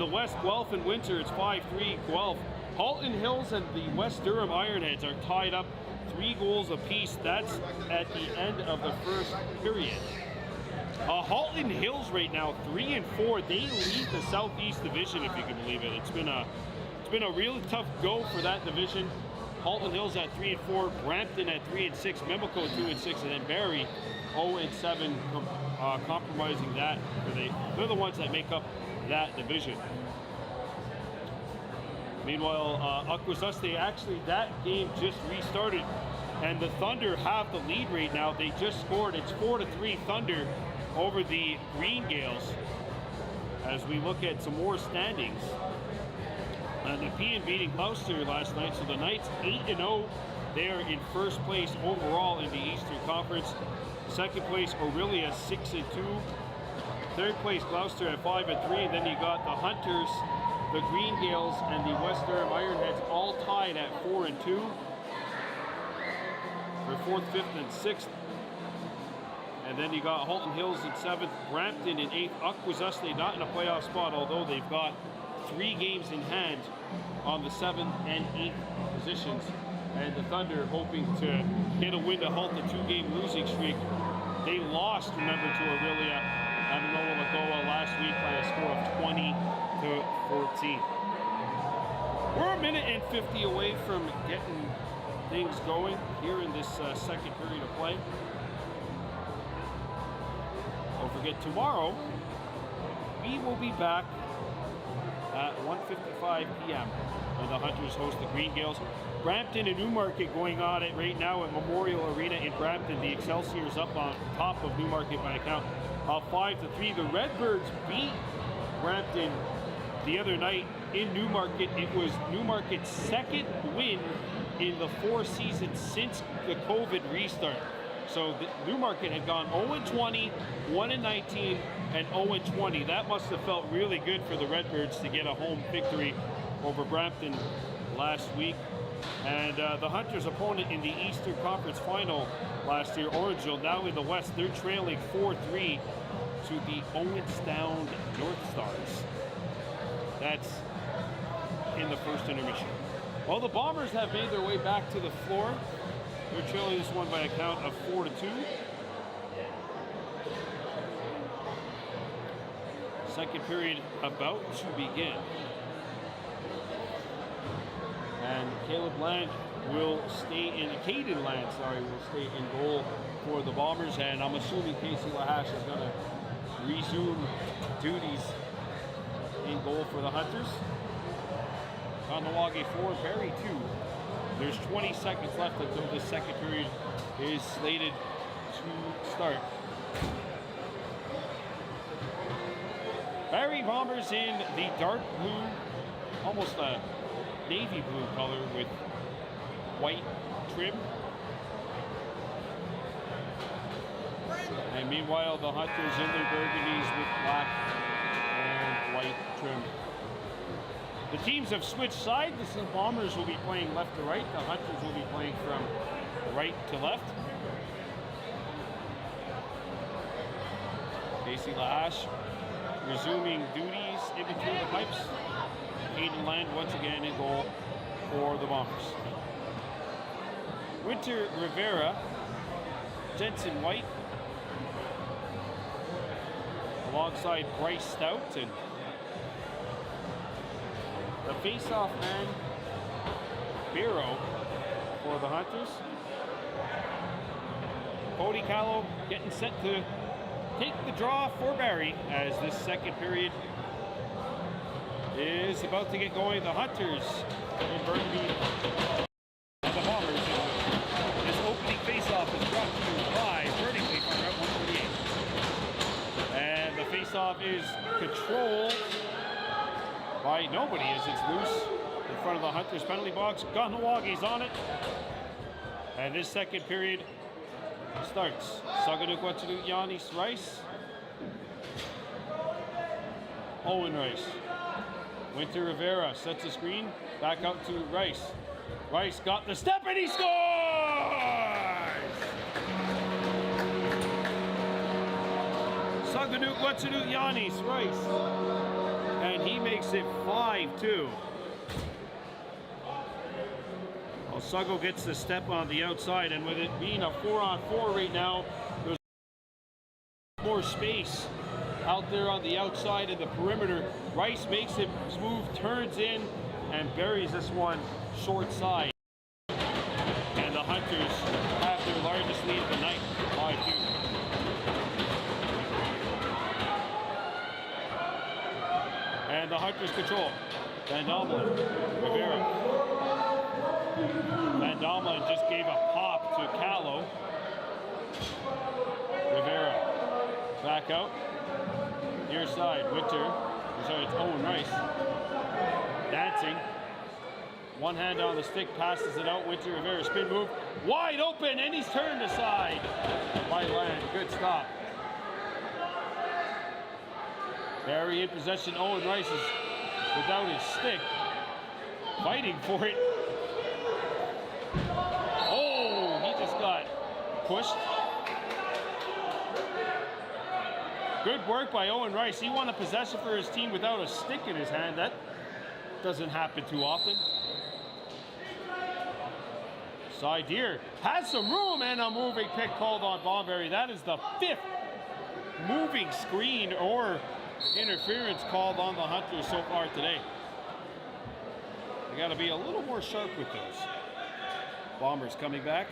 west, Guelph and Winter, it's 5-3 Guelph. Halton Hills and the West Durham Ironheads are tied up 3 goals apiece. That's at the end of the first period. Halton Hills right now 3-4. They lead the Southeast Division, if you can believe it. It's been a really tough go for that division. Halton Hills at 3-4, Brampton at 3-6, Mimico 2-6, and then Barrie 0-7, compromising that. They're the ones that make up that division. Meanwhile, Akwesasne, actually that game just restarted, and the Thunder have the lead right now. They just scored. It's 4-3 Thunder over the Green Gales. As we look at some more standings, and the Nepean beating Gloucester last night, so the Knights 8-0. They're in first place overall in the Eastern Conference. Second place Orillia 6-2. Third place Gloucester at 5-3. And then you got the Hunters, the Green Gales, and the West Durham Ironheads all tied at 4-2 for 4th, 5th, and 6th. And then you got Halton Hills in 7th, Brampton in 8th, Akwesasne not in a playoff spot, although they've got 3 games in hand on the 7th and 8th positions. And the Thunder hoping to get a win to halt the 2-game losing streak. They lost, remember, to Orillia at Noa last week by a score of 20-14. We're a minute and 50 away from getting things going here in this second period of play. Don't forget, tomorrow we will be back at 1:55 p.m. when the Hunters host the Green Gales. Brampton and Newmarket going on it right now at Memorial Arena in Brampton. The Excelsior's up on top of Newmarket by a count of 5-3. The Redbirds beat Brampton the other night in Newmarket. It was Newmarket's second win in the 4 seasons since the COVID restart. So Newmarket had gone 0-20, 1-19, and 0-20. That must have felt really good for the Redbirds to get a home victory over Brampton last week. And the Hunters' opponent in the Eastern Conference Final last year, Orangeville, now in the West, they're trailing 4-3 to the Owenstown North Stars. That's in the first intermission. Well, the Bombers have made their way back to the floor. They're trailing this one by a count of 4-2. Second period about to begin. And Caden Land will stay in goal for the Bombers. And I'm assuming Casey Lahash is going to resume duties in goal for the Hunters. Kahnawake 4, Barrie 2. There's 20 seconds left until this second period is slated to start. Barrie Bombers in the dark blue, almost a navy blue color with white trim. And meanwhile, the Hunters in their burgundies with black and white trim. The teams have switched sides. The Bombers will be playing left to right. The Hunters will be playing from right to left. Casey Lahash resuming duties in between the pipes. Caden Land once again in goal for the Bombers. Winter Rivera, Jensen White, alongside Bryce Stout, and the face-off man, Barrow, for the Hunters. Cody Callow getting set to take the draw for Barrie as this second period is about to get going. The Hunters in Burgundy and the Bombers. This opening face-off is brought to you by Vertically from Route 148. And the face-off is controlled by nobody as it's loose in front of the Hunters penalty box. Kahnawake's on it. And this second period starts. Saganuk Yanis Rice. Owen Rice. Winter Rivera sets the screen. Back out to Rice. Rice got the step and he scores! Saganuk Yanis Rice. And he makes makes it 5-2. Well, Suggo gets the step on the outside, and with it being a 4-on-4 right now, there's more space out there on the outside of the perimeter. Rice makes it smooth, turns in, and buries this one short side. And the Hunters have their largest lead of the night, 5-2. And the Hunters control. Van Domelen, Rivera. Van Domelen just gave a pop to Callow. Rivera back out. Near side, Winter. Sorry, it's Owen Rice. Dancing. One hand on the stick, passes it out. Winter, Rivera, spin move. Wide open, and he's turned aside by Land. Good stop. Barrie in possession. Owen Rice is without his stick. Fighting for it. Oh, he just got pushed. Good work by Owen Rice. He won a possession for his team without a stick in his hand. That doesn't happen too often. Sideer has some room, and a moving pick called on Barrie. That is the 5th moving screen or interference called on the Hunters so far today. They got to be a little more sharp with those. Bombers coming back.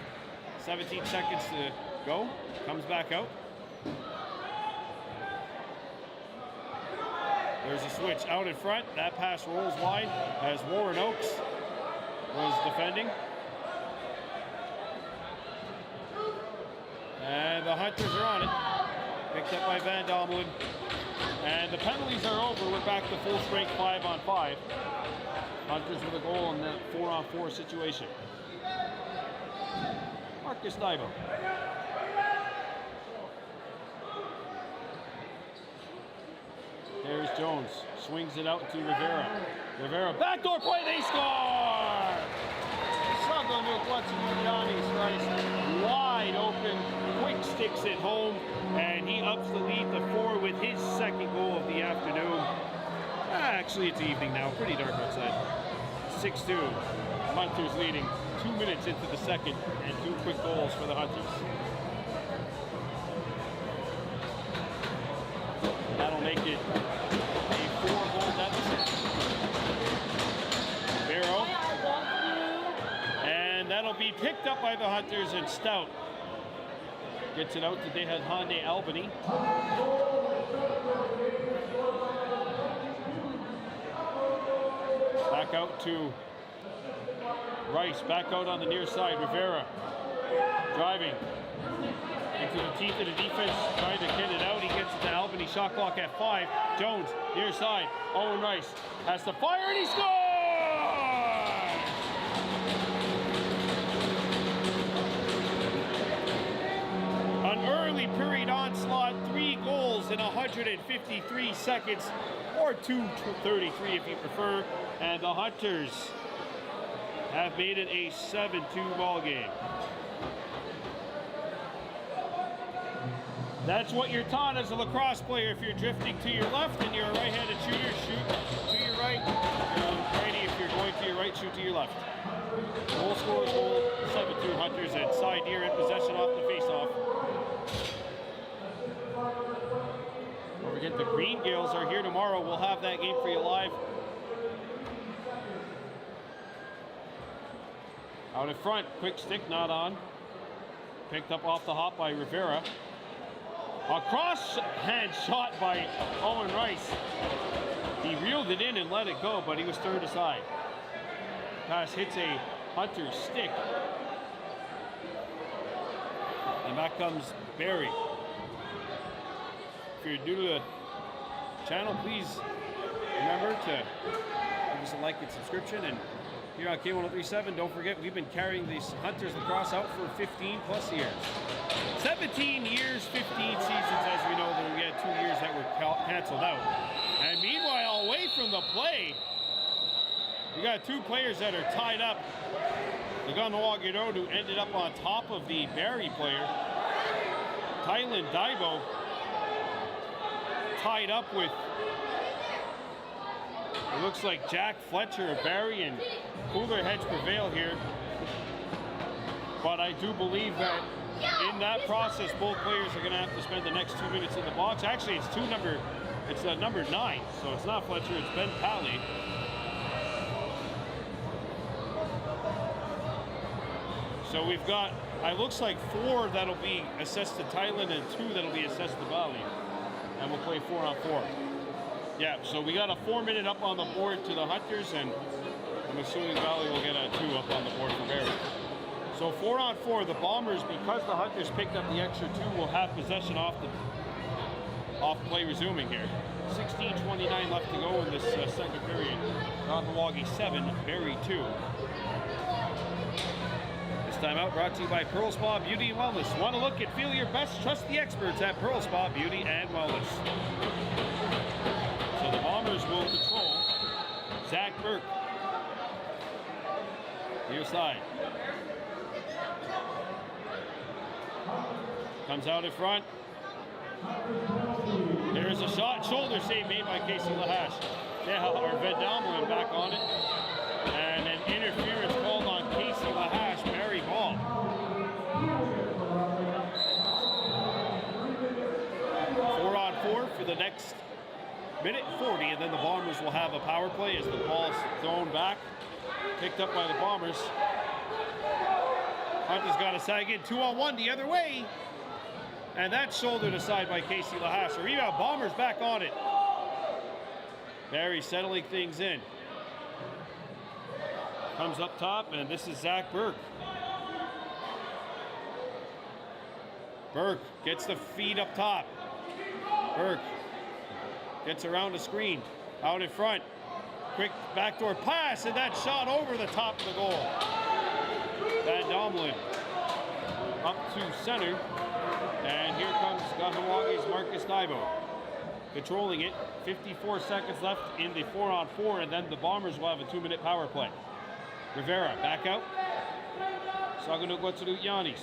17 seconds to go. Comes back out. There's a switch out in front. That pass rolls wide as Warren Oakes was defending. And the Hunters are on it. Picked up by Van Domelen. And the penalties are over. We're back to full strength 5-on-5. Hunters with a goal in that 4-on-4 situation. Marcus Nybo. There's Jones. Swings it out to Rivera. Rivera, backdoor play, they score! Suggo Milkwatsi Rice wide open. Quick sticks it home, and he ups the lead to 4 with his second goal of the afternoon. Actually, it's evening now. Pretty dark outside. 6-2. Hunters leading 2 minutes into the second, and 2 quick goals for the Hunters. That'll make it a 4-goal deficit. Barrow. And that'll be picked up by the Hunters, and Stout gets it out to Dehan Hyundai Albany. Back out to Rice, back out on the near side. Rivera driving into the teeth of the defense, trying to get it out. He gets it to Albany, shot clock at 5. Jones, near side. Owen Rice has to fire, and he scores! An early period onslaught, 3 goals in 153 seconds, or 2:33 if you prefer, and the Hunters have made it a 7-2 ball game. That's what you're taught as a lacrosse player. If you're drifting to your left and you're a right-handed shooter, shoot to your right. Righty, if you're going to your right, shoot to your left. Goal scorers, goal, 7-2 Hunters, and Sideer in possession off the face-off. Don't forget the Green Gales are here tomorrow. We'll have that game for you live. Out in front, quick stick, not on. Picked up off the hop by Rivera. A cross-hand shot by Owen Rice. He reeled it in and let it go, but he was turned aside. Pass hits a Hunter stick. And back comes Barrie. If you're new to the channel, please remember to give us a like and subscription. And here on K1037, don't forget, we've been carrying these Hunters lacrosse out for 15 plus years. 17 years, 15 seasons, as we know, that we had 2 years that were canceled out. And meanwhile, away from the play, we got 2 players that are tied up. The Kahnawake Road, who ended up on top of the Barrie player. Tylen Daibo tied up with It looks like Jack Fletcher of Barrie and cooler heads prevail here. But I do believe that in that process, both players are going to have to spend the next 2 minutes in the box. Actually, it's number 9, so it's not Fletcher, it's Ben Pally. So we've got, it looks like 4 that'll be assessed to Thailand and 2 that'll be assessed to Bali. And we'll play 4-on-4. Yeah, so we got a 4-minute up on the board to the Hunters, and I'm assuming Bali will get a 2 up on the board for Barrie. So 4-on-4, the Bombers, because the Hunters picked up the extra 2, will have possession off play resuming here. 16:29 left to go in this second period. Kahnawake 7, Barrie 2. This time out brought to you by Pearl Spa Beauty and Wellness. Want to look and feel your best? Trust the experts at Pearl Spa Beauty and Wellness. So the Bombers will control. Zach Burke. Near side. Comes out in front. There's a shot. Shoulder save made by Casey Lahash. Vedamlin back on it. And an interference called on Casey Lahash. Barrie ball. 4-on-4 for the next minute 40, and then the Bombers will have a power play as the ball's thrown back. Picked up by the Bombers. Hunters got a sag in. 2-on-1 the other way. And that's shouldered aside by Casey Lahash. Rebound, Bombers back on it. Barrie settling things in. Comes up top, and this is Zach Burke. Burke gets the feed up top. Burke gets around the screen. Out in front. Quick backdoor pass, and that shot over the top of the goal. Van Domlin up to center. And here comes Kahanawake's Marcus Daibo. Controlling it. 54 seconds left in the 4-on-4, and then the Bombers will have a 2-minute power play. Rivera back out. Saganugwatsudu Yanis.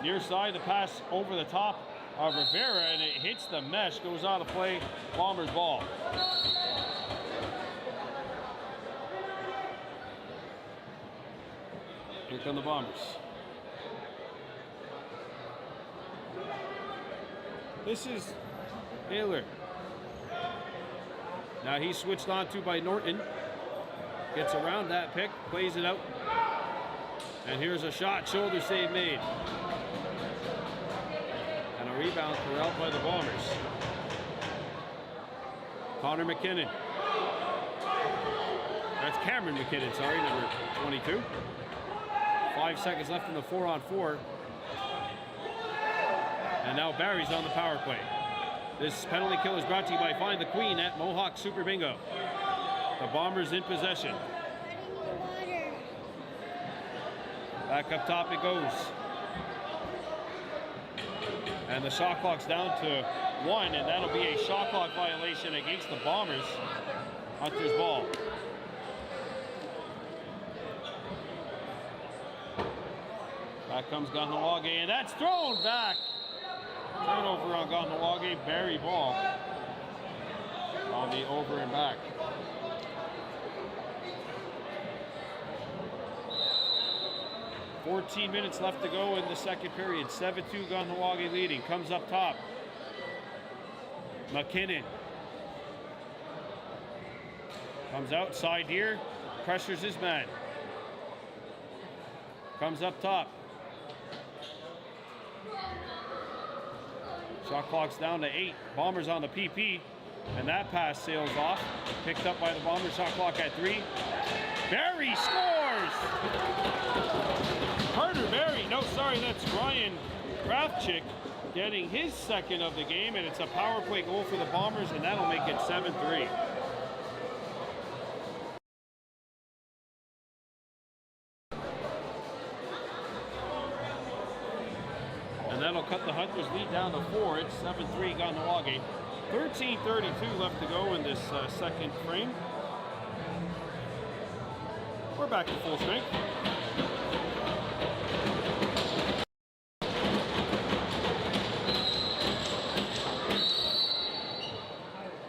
Near side, the pass over the top of Rivera, and it hits the mesh, goes out of play. Bombers ball. Here come the Bombers. This is Taylor. Now he's switched on to by Norton. Gets around that pick, plays it out. And here's a shot, shoulder save made. And a rebound corralled by the Bombers. Connor McKinnon. That's Cameron McKinnon, sorry, number 22. 5 seconds left in the 4-on-4. And now Barrie's on the power play. This penalty kill is brought to you by Find the Queen at Mohawk Super Bingo. The Bombers in possession. Back up top it goes. And the shot clock's down to 1, and that'll be a shot clock violation against the Bombers. Hunter's ball. Back comes Kahnawake, and that's thrown back. Turnover on Kahnawake, Barrie ball on the over and back. "14 minutes left to go in the second period. 7-2 Kahnawake leading. Comes up top. McKinnon. Comes outside here. Pressures his man. Comes up top. Shot clock's down to 8. Bombers on the PP. And that pass sails off. Picked up by the Bombers. Shot clock at 3. Barrie scores! Carter Barrie. No, sorry, that's Ryan Kravchik getting his second of the game. And it's a power play goal for the Bombers. And that'll make it 7-3. That'll cut the Hunters lead down to 4. It's 7-3 Kahnawake. 13:32 left to go in this second frame. We're back to full strength.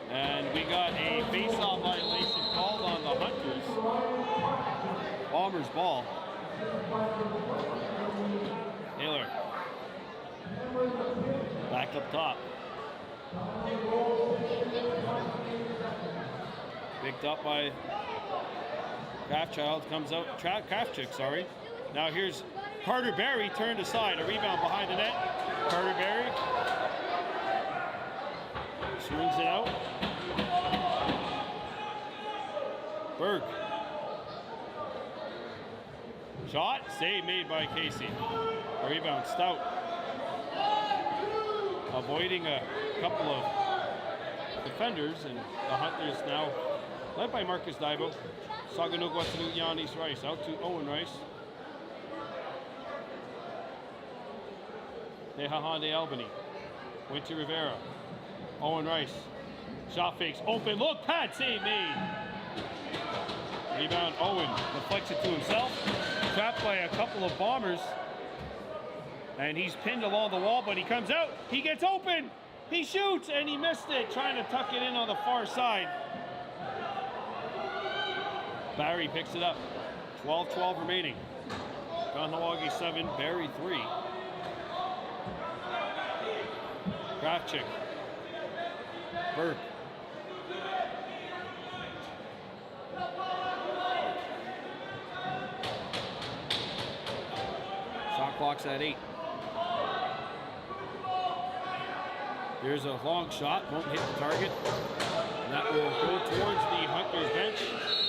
And we got a face-off violation. Bombers ball. Taylor. Back up top. Picked up by Craftchild, comes out, Kraftchick, sorry. Now here's Carter Barrie, turned aside, a rebound behind the net. Carter Barrie swings it out. Berg. Shot, save made by Casey. A rebound, Stout. Avoiding a couple of defenders, and the Hunters now led by Marcus Daibo. Saganuk wants to do Yannis Rice, out to Owen Rice. Tehahande Albany. Winter Rivera. Owen Rice. Shot fakes, open, look, pad save made. Rebound, Owen deflects it to himself. Trapped by a couple of Bombers. And he's pinned along the wall, but he comes out. He gets open. He shoots, and he missed it, trying to tuck it in on the far side. Barrie picks it up. 12-12 remaining. Kahnawake 7, Barrie 3. Kraftchick. Burke. Shot clock's at 8. Here's a long shot, won't hit the target. And that will go towards the Hunters bench.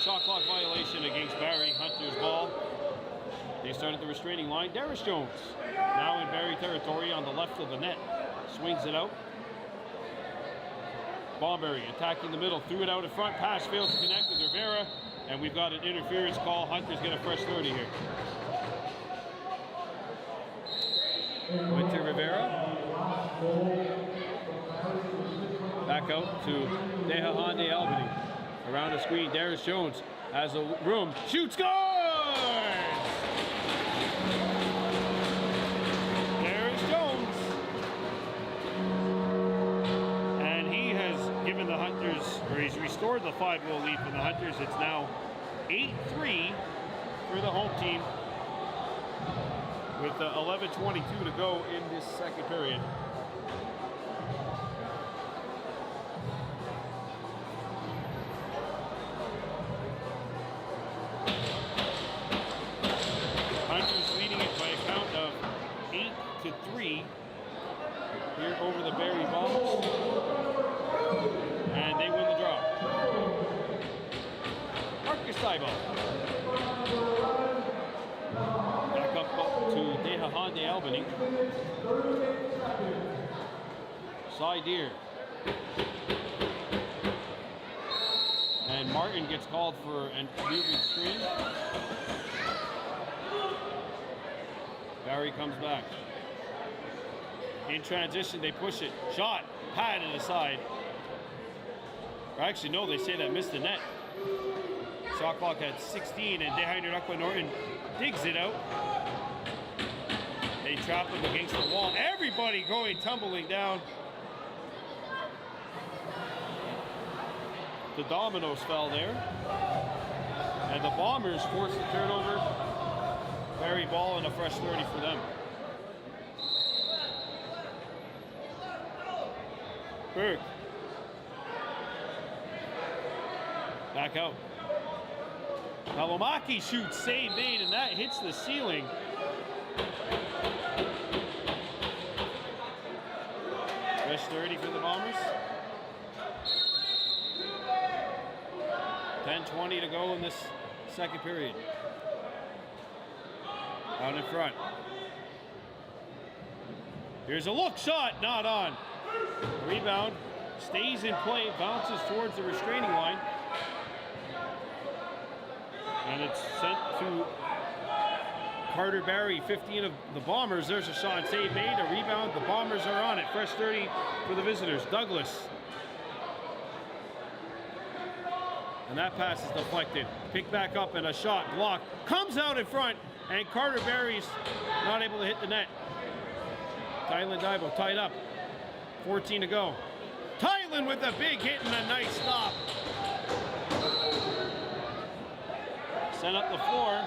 Shot clock violation against Barrie. Hunters ball. They start at the restraining line. Darius Jones, now in Barrie territory on the left of the net. Swings it out. Barrie attacking the middle, threw it out in front. Pass fails to connect with Rivera. And we've got an interference call. Hunters get a fresh 30 here. Winter Rivera. Back out to Tehahande Albany. Around the screen, Darius Jones has a room. Shoots, scores! Darius Jones. And he has given the Hunters, or he's restored the 5-goal lead for the Hunters. It's now 8-3 for the home team with 11:22 to go in this second period. Hunters leading it by a count of 8-3 here over the Barrie Bombers, and they win the draw. Marcus Daibo. Back up to Tehahande Albany. Sideer. And Martin gets called for a moving screen. Barrie comes back. In transition, they push it. Shot, padded aside. Or actually, no, they say that missed the net. Shot clock at 16, and Dehainer Aqua Norton digs it out. They trap him against the wall. Everybody going tumbling down. The dominoes fell there. And the Bombers forced the turnover. Barrie ball and a fresh 30 for them. Berg. Back out. Kahnawake shoots, save made, and that hits the ceiling. Fresh 30 for the Bombers. 10:20 to go in this second period. Out in front. Here's a look shot, not on. Rebound, stays in play, bounces towards the restraining line. And it's sent to Carter Barrie, 15 of the Bombers. There's a shot, save made, a rebound. The Bombers are on it. Fresh 30 for the visitors. Douglas. And that pass is deflected. Picked back up and a shot blocked. Comes out in front, and Carter Barrie's not able to hit the net. Tylen Daibo tied up. 14 to go. Tylen with a big hit and a nice stop. Sent up the floor.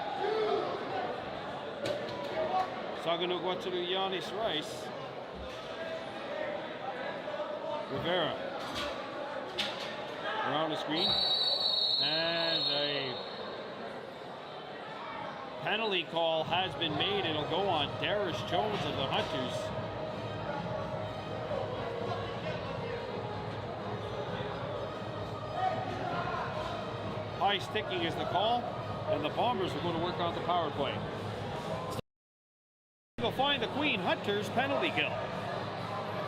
Kahnawake to Giannis Rice. Rivera. Around the screen. And a penalty call has been made. It'll go on Darius Jones of the Hunters. High sticking is the call, and the Bombers are going to work on the power play. They'll find the Queen Hunters penalty kill.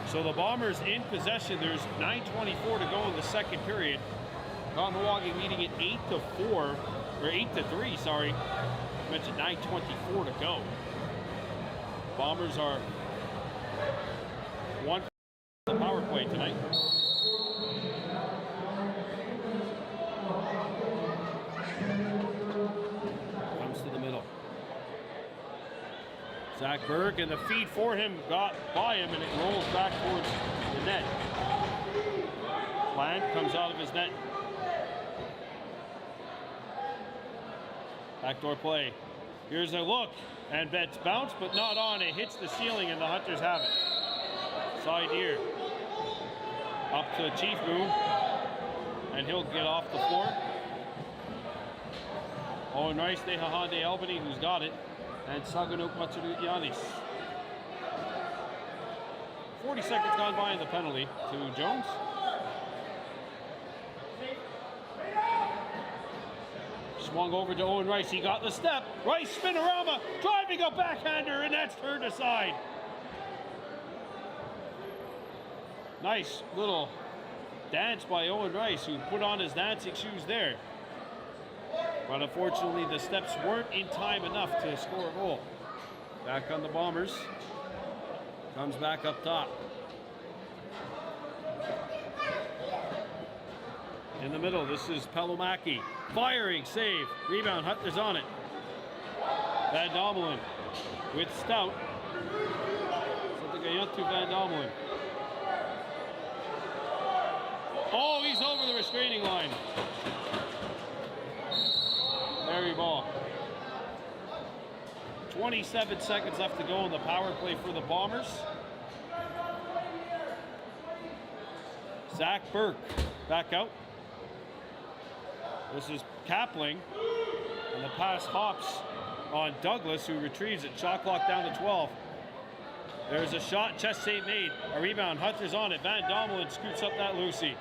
So the Bombers in possession. There's 9:24 to go in the second period. Kahnawake leading it 8-4, or 8-3, sorry. I mentioned 9:24 to go. Bombers are one for the power play tonight. Comes to the middle. Zach Berg, and the feed for him got by him, and it rolls back towards the net. Plant comes out of his net. Backdoor play. Here's a look, and it's bounced but not on. It hits the ceiling, and the Hunters have it. Side ear. Up to Chief Boom, and he'll get off the floor. Owen Rice, Kahnawake Albany, who's got it. And Kahnawake to Giannis. 40 seconds gone by in the penalty to Jones. Swung over to Owen Rice. He got the step. Rice spinorama, driving a backhander, and that's turned aside. Nice little dance by Owen Rice, who put on his dancing shoes there. But unfortunately, the steps weren't in time enough to score a goal. Back on the Bombers. Comes back up top. In the middle, this is Pelomaki. Firing, save, rebound, Hunters on it. Van Dommelen with Stout. Something to Van Dommelen. Oh, he's over the restraining line. Barrie ball. 27 seconds left to go in the power play for the Bombers. Zach Burke back out. This is Kapling, and the pass hops on Douglas, who retrieves it. Shot clock down to 12. There's a shot, chest save made. A rebound, Hunters on it. Van Dommelen scoops up that Lucy.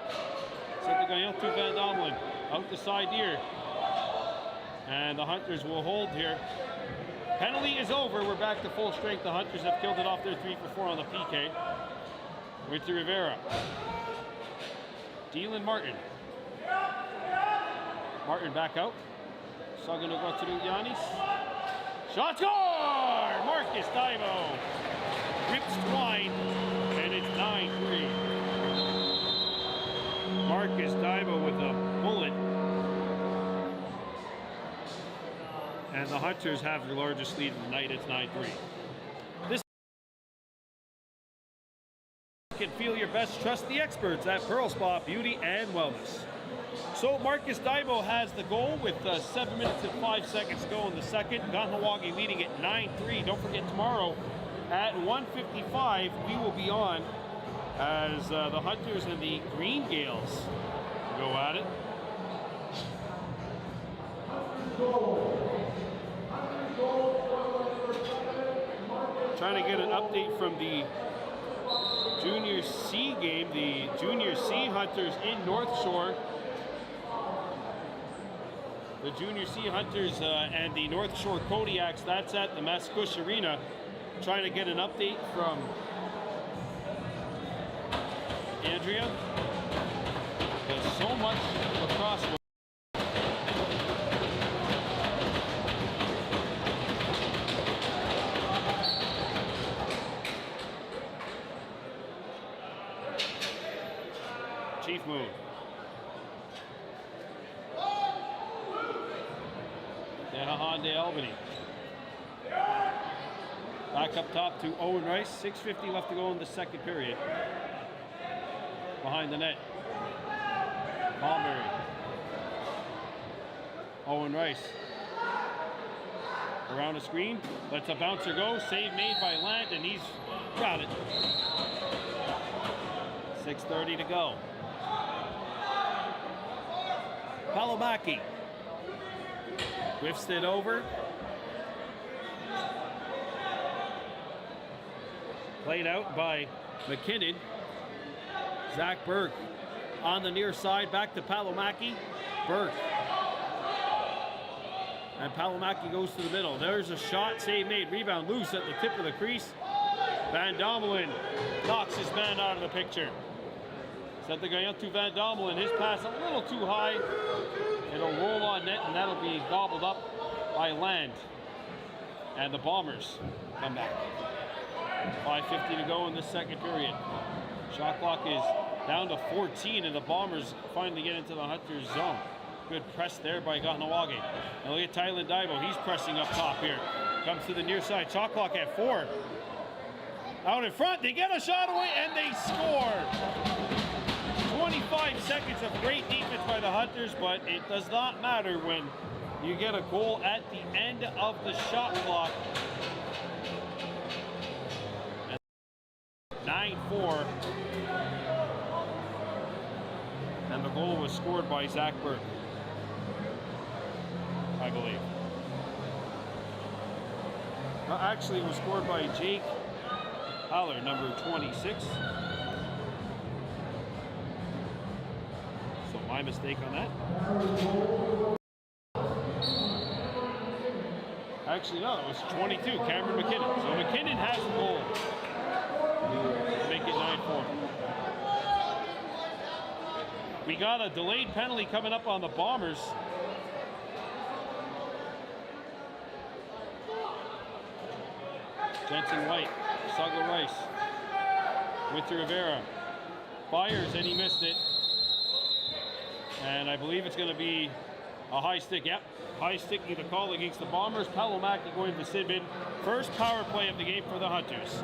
Something to Van Dommelen. Out the side here. And the Hunters will hold here. Penalty is over. We're back to full strength. The Hunters have killed it off their 3 for 4 on the PK. With the Rivera. Dylan Martin. Martin back out. Kahnawake to Giannis. Shot score! Marcus Dibo rips twine, and it's 9-3. Marcus Dibo with a bullet. And the Hunters have the largest lead of the night. It's 9-3. This can feel your best. Trust the experts at Pearl Spa Beauty and Wellness. So Marcus Dibo has the goal with 7 minutes and 5 seconds to go in the second. Kahnawake leading at 9-3. Don't forget, tomorrow at 1:55 we will be on as the Hunters and the Green Gales go at it. Trying to get an update from the Junior C game. The Junior C Hunters in North Shore. The Junior C Hunters and the North Shore Kodiaks, that's at the Mascouche Arena. Trying to get an update from Andrea. There's so much lacrosse. Chief move. Kahnawake Albany. Back up top to Owen Rice. 6:50 left to go in the second period. Behind the net. Barrie. Owen Rice. around the screen. Lets a bouncer go. Save made by Land, and he's got it. 6:30 to go. Kahnawake whiffs it over. Played out by McKinnon. Zach Burke on the near side, back to Kahnawake. Burke. And Kahnawake goes to the middle. There's a shot, save made, rebound loose at the tip of the crease. Van Dommelen knocks his man out of the picture. Set the guy up to Van Dommelen. His pass a little too high. It'll roll on net, and that'll be gobbled up by Land. And the Bombers come back. 5:50 to go in this second period. Shot clock is down to 14, and the Bombers finally get into the Hunters' zone. Good press there by Kahnawake. And look at Tyler Daibo. He's pressing up top here. Comes to the near side. Shot clock at 4. Out in front. They get a shot away, and they score. 25 seconds of great defense by the Hunters, but it does not matter when you get a goal at the end of the shot clock. 9-4. And the goal was scored by Zach Burke, I believe. Actually, it was scored by Jake Haller, number 26. So my mistake on that. Actually, no, it was 22, Cameron McKinnon. So McKinnon has the goal to make it 9-4. We got a delayed penalty coming up on the Bombers. Jensen White, Suggle Rice, Winter Rivera, fires, and he missed it. And I believe it's going to be a high stick. Yep, high stick, the call against the Bombers. Kahnawake going to Sidman. First power play of the game for the Hunters.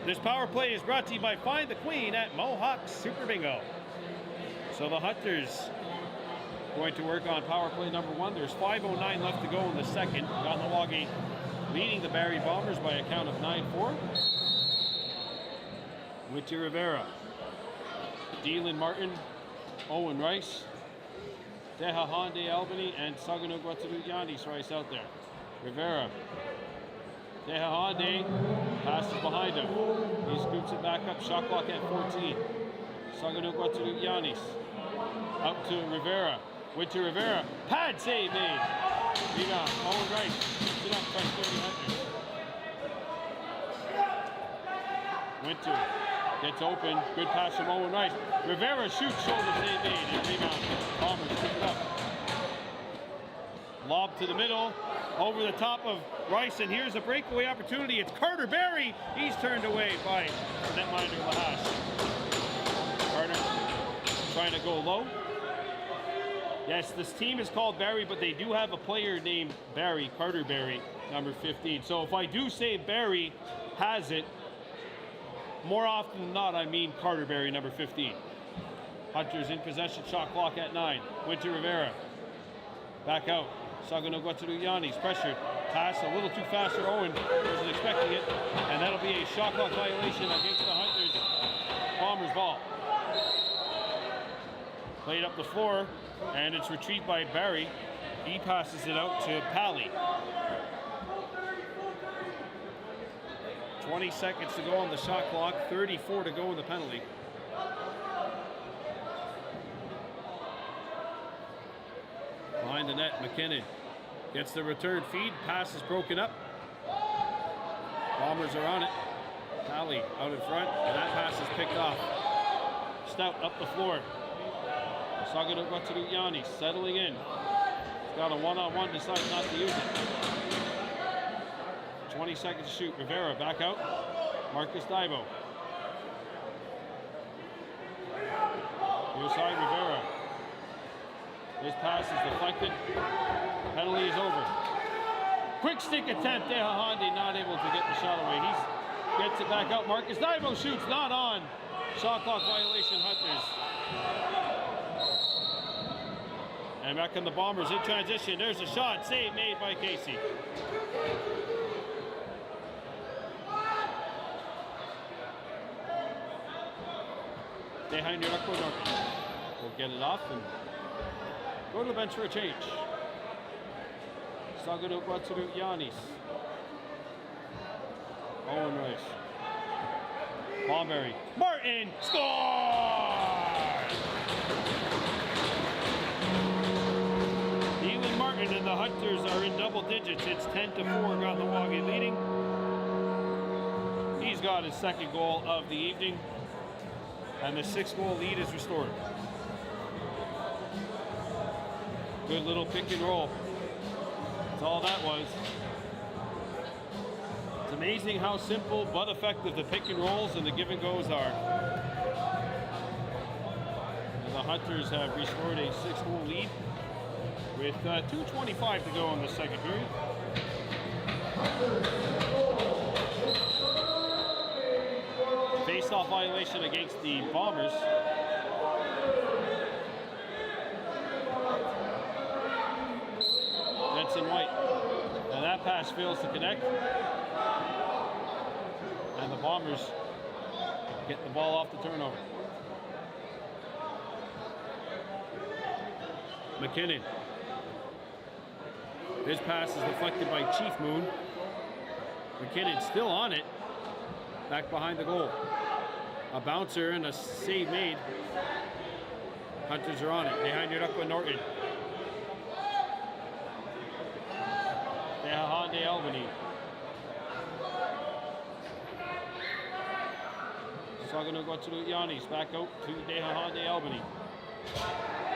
This power play is brought to you by Find the Queen at Mohawk Super Bingo. So the Hunters going to work on power play number 1. There's 5:09 left to go in the second. Kahnawake leading the Barrie Bombers by a count of 9-4. Winter Rivera, Dylan Martin, Owen Rice, Deha Honde Albany, and Saginaw Guatuluyanis Rice out there. Rivera, Deha Honde passes behind him. He scoops it back up. Shot clock at 14. Saginaw Guatuluyanis up to Rivera. Winter Rivera, pad save made. Rebound, Owen Rice, puts it up by 30 Hunters. Winter gets open, good pass from Owen Rice. Rivera shoots, shoulder save made, and rebound. Bombers pick it up. Lob to the middle, over the top of Rice, and here's a breakaway opportunity. It's Carter Barrie. He's turned away by netminder Lahash. Carter trying to go low. Yes, this team is called Barrie, but they do have a player named Barrie, Carter Barrie, number 15. So if I do say Barrie has it, more often than not, I mean Carter Barrie, number 15. Hunters in possession, shot clock at 9. Winter Rivera, back out. Saginaw Guatuluyanis, pressured. Pass a little too fast for Owen, wasn't expecting it. And that'll be a shot clock violation against the Hunters. Bombers ball. Played up the floor, and it's retrieved by Barrie. He passes it out to Pally. 20 seconds to go on the shot clock, 34 to go in the penalty. Behind the net, McKinnon gets the return feed, pass is broken up. Bombers are on it. Pally out in front, and that pass is picked off. Stout up the floor. Saginaw Guatuluyanis settling in. He's got a one-on-one, decides not to use it. 20 seconds to shoot. Rivera back out. Marcus Daibo. Near side, Rivera. His pass is deflected. Penalty is over. Quick stick attempt. Deha Honde not able to get the shot away. He gets it back out. Marcus Daibo shoots, not on. Shot clock violation, Hunters. And back on the Bombers in transition. There's a shot. Save made by Casey. Behind your Norton will get it off and go to the bench for a change. Sagadu Watsuru Yanis. Owen Rice. Barrie. Martin score! Even Martin and the Hunters are in double digits. It's 10-4, Kahnawake leading. He's got his second goal of the evening, and the 6-goal lead is restored. Good little pick and roll. That's all that was. It's amazing how simple but effective the pick and rolls and the give and goes are. And the Hunters have restored a 6-goal lead with 2:25 to go in the second period. Face-off violation against the Bombers. Jensen White. And that pass fails to connect. And the Bombers get the ball off the turnover. McKinnon. His pass is deflected by Chief Moon. McKinnon still on it. Back behind the goal. A bouncer and a save made. Hunters are on it. Behind your Norton. Honda Albany. Saganu Watsuru Yanis back out to Honda Albany.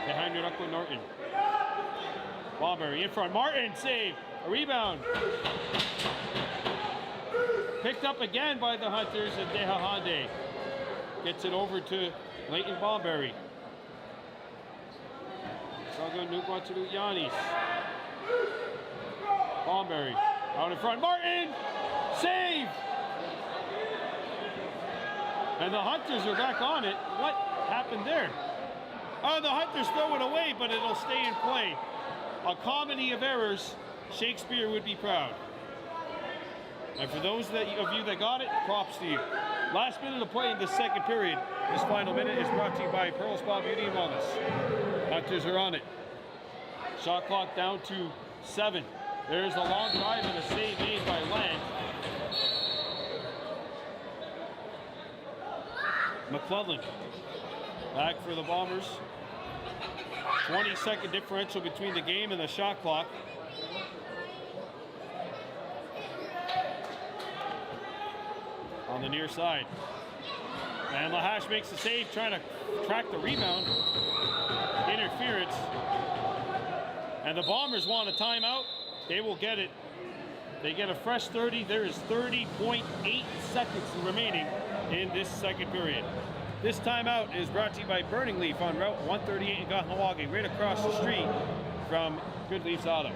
Behind your Norton. Barrie in front. Martin save. A rebound. Picked up again by the Hunters, and Honda gets it over to Leighton Barrie. Saganu Watsuru Yanis. Barrie out in front. Martin! Save! And the Hunters are back on it. What happened there? Oh, the Hunters throw it away, but it'll stay in play. A comedy of errors. Shakespeare would be proud. And for those of you that got it, props to you. Last minute of play in the second period. This final minute is brought to you by Pearl Spa Beauty and Wellness. Hunters are on it. Shot clock down to 7. There's a long drive and a save made by Land. McClellan back for the Bombers. 20-second differential between the game and the shot clock. On the near side. And Lahash makes the save, trying to track the rebound. Interference. And the Bombers want a timeout. They will get it. They get a fresh 30. There is 30.8 seconds remaining in this second period. This timeout is brought to you by Burning Leaf on Route 138 in Kahnawake, right across the street from Good Leafs Auto.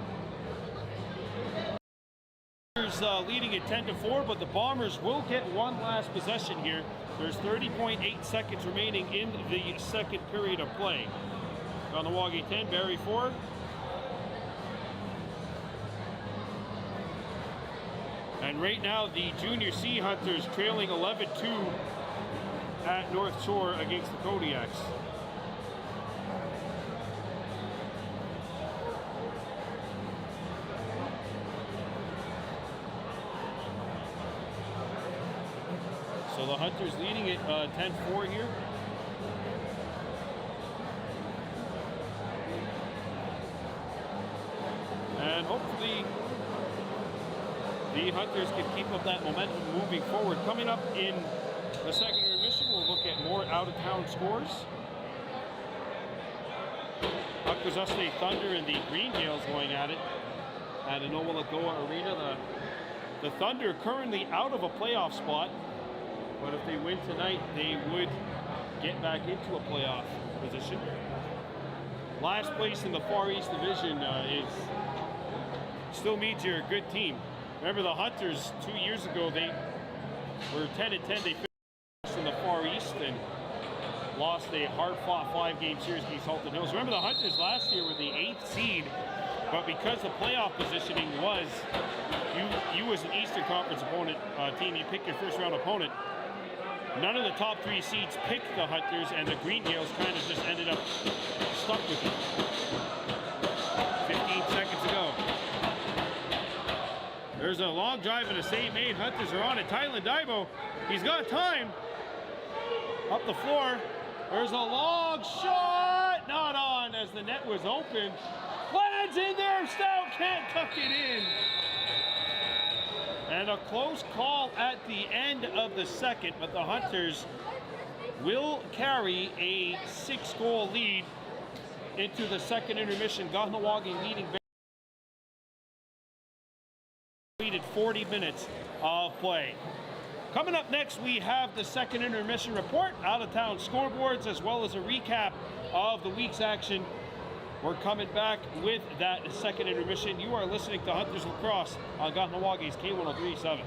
Leading at 10-4, but the Bombers will get one last possession here. There's 30.8 seconds remaining in the second period of play. Kahnawake 10, Barrie 4. And right now, the Junior C Hunters trailing 11-2 at North Shore against the Kodiaks. So the Hunters leading at 10-4 here. And hopefully the Hunters can keep up that momentum moving forward. Coming up in the second intermission, we'll look at more out-of-town scores. Akwesasne Thunder and the Green Gales going at it at Inowalagoa Arena. The Thunder currently out of a playoff spot, but if they win tonight, they would get back into a playoff position. Last place in the Far East Division still means you're a good team. Remember the Hunters 2 years ago, they were 10-10. They finished in the Far East, and lost a hard-fought 5-game series against Halton Hills. Remember, the Hunters last year were the 8th seed, but because the playoff positioning was you as an Eastern Conference opponent team, you pick your first-round opponent. None of the top 3 seeds picked the Hunters, and the Greendales kind of just ended up stuck with it. 15 seconds ago. There's a long drive and a save-made. Hunters are on it. Tylen Daibo, he's got time. Up the floor. There's a long shot. Not on as the net was open. Lands in there. Stout can't tuck it in. And a close call at the end of the second, but the Hunters will carry a 6-goal lead into the second intermission. Kahnawake leading 40 minutes of play. Coming up next, we have the second intermission report, out-of-town scoreboards, as well as a recap of the week's action. We're coming back with that second intermission. You are listening to Hunters Lacrosse on Kahnawake's K103.7.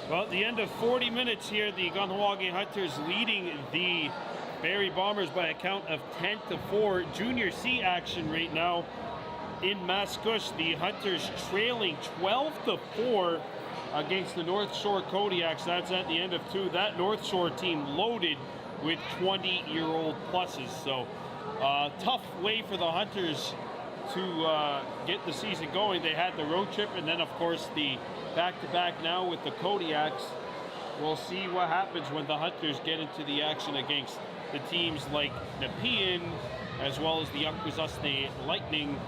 Well, at the end of 40 minutes here, the Kahnawake Hunters leading the Barrie Bombers by a count of 10-4. Junior C action right now in Mascouche. The Hunters trailing 12-4 against the North Shore Kodiaks. That's at the end of 2. That North Shore team loaded with 20-year-old pluses. So tough way for the Hunters to get the season going. They had the road trip, and then of course the back-to-back now with the Kodiaks. We'll see what happens when the Hunters get into the action against the teams like Nepean, as well as the Akwesasne Lightning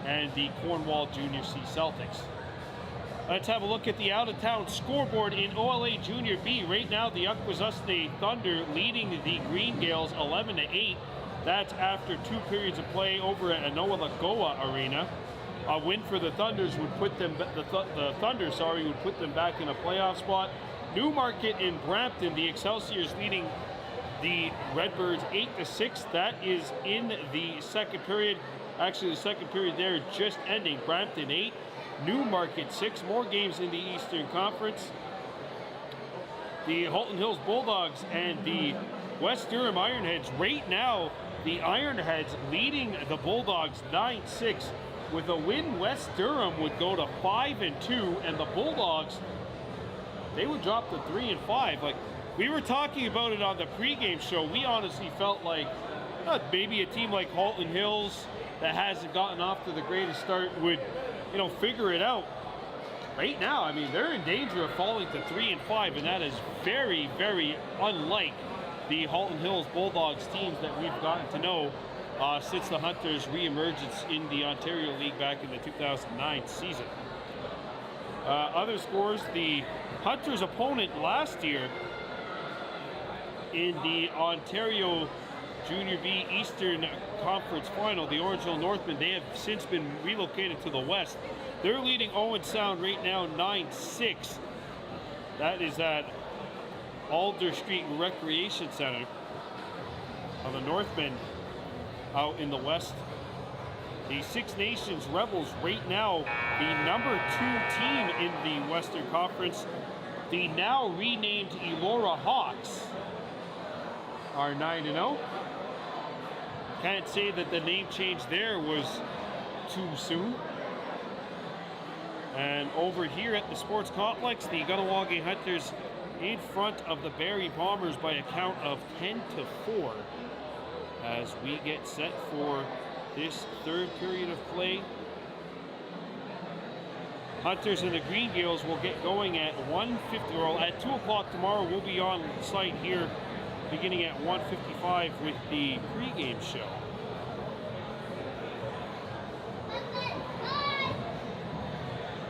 and the Cornwall Junior C Celtics. Let's have a look at the out-of-town scoreboard in OLA Junior B. Right now, the Akwesasne Thunder leading the Green Gales 11-8. That's after 2 periods of play over at Anoa Lagoa Arena. A win for the Thunders would put them, the Thunder, would put them back in a playoff spot. Newmarket in Brampton, the Excelsiors leading the Redbirds 8-6. That is in the second period. Actually, the second period there just ending. Brampton 8, Newmarket 6. More games in the Eastern Conference. The Halton Hills Bulldogs and the West Durham Ironheads. Right now, the Ironheads leading the Bulldogs 9-6. With a win, West Durham would go to 5-2, and the Bulldogs, they would drop to 3-5. Like, we were talking about it on the pregame show. We honestly felt like maybe a team like Halton Hills that hasn't gotten off to the greatest start would, figure it out. Right now, I mean, they're in danger of falling to 3-5, and that is very, very unlike the Halton Hills Bulldogs teams that we've gotten to know since the Hunters' re-emergence in the Ontario League back in the 2009 season. Other scores, the Hunters' opponent last year in the Ontario Junior B Eastern Conference Final, the Orange Hill Northmen, they have since been relocated to the West. They're leading Owen Sound right now 9-6. That is at Alder Street Recreation Center. The Northmen out in the West. The Six Nations Rebels right now the number 2 team in the Western Conference. The now renamed Elora Hawks are 9-0. Can't say that the name change there was too soon. And over here at the Sports Complex, the Kahnawake Hunters in front of the Barrie Bombers by a count of 10-4 as we get set for this third period of play. Hunters and the Green Gales will get going at 1:50, or at 2 o'clock tomorrow. We'll be on site here beginning at 1:55 with the pregame show.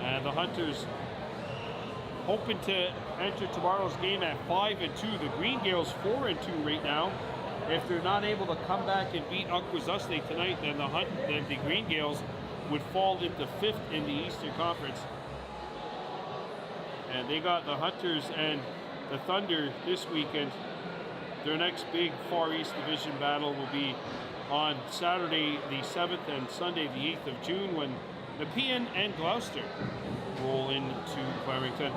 And the Hunters hoping to enter tomorrow's game at 5-2. The Green Gales 4-2 right now. If they're not able to come back and beat Akwesasne tonight, then the Green Gales would fall into 5th in the Eastern Conference. And they got the Hunters and the Thunder this weekend. Their next big Far East Division battle will be on Saturday the 7th and Sunday the 8th of June when Nepean and Gloucester roll into Clarington.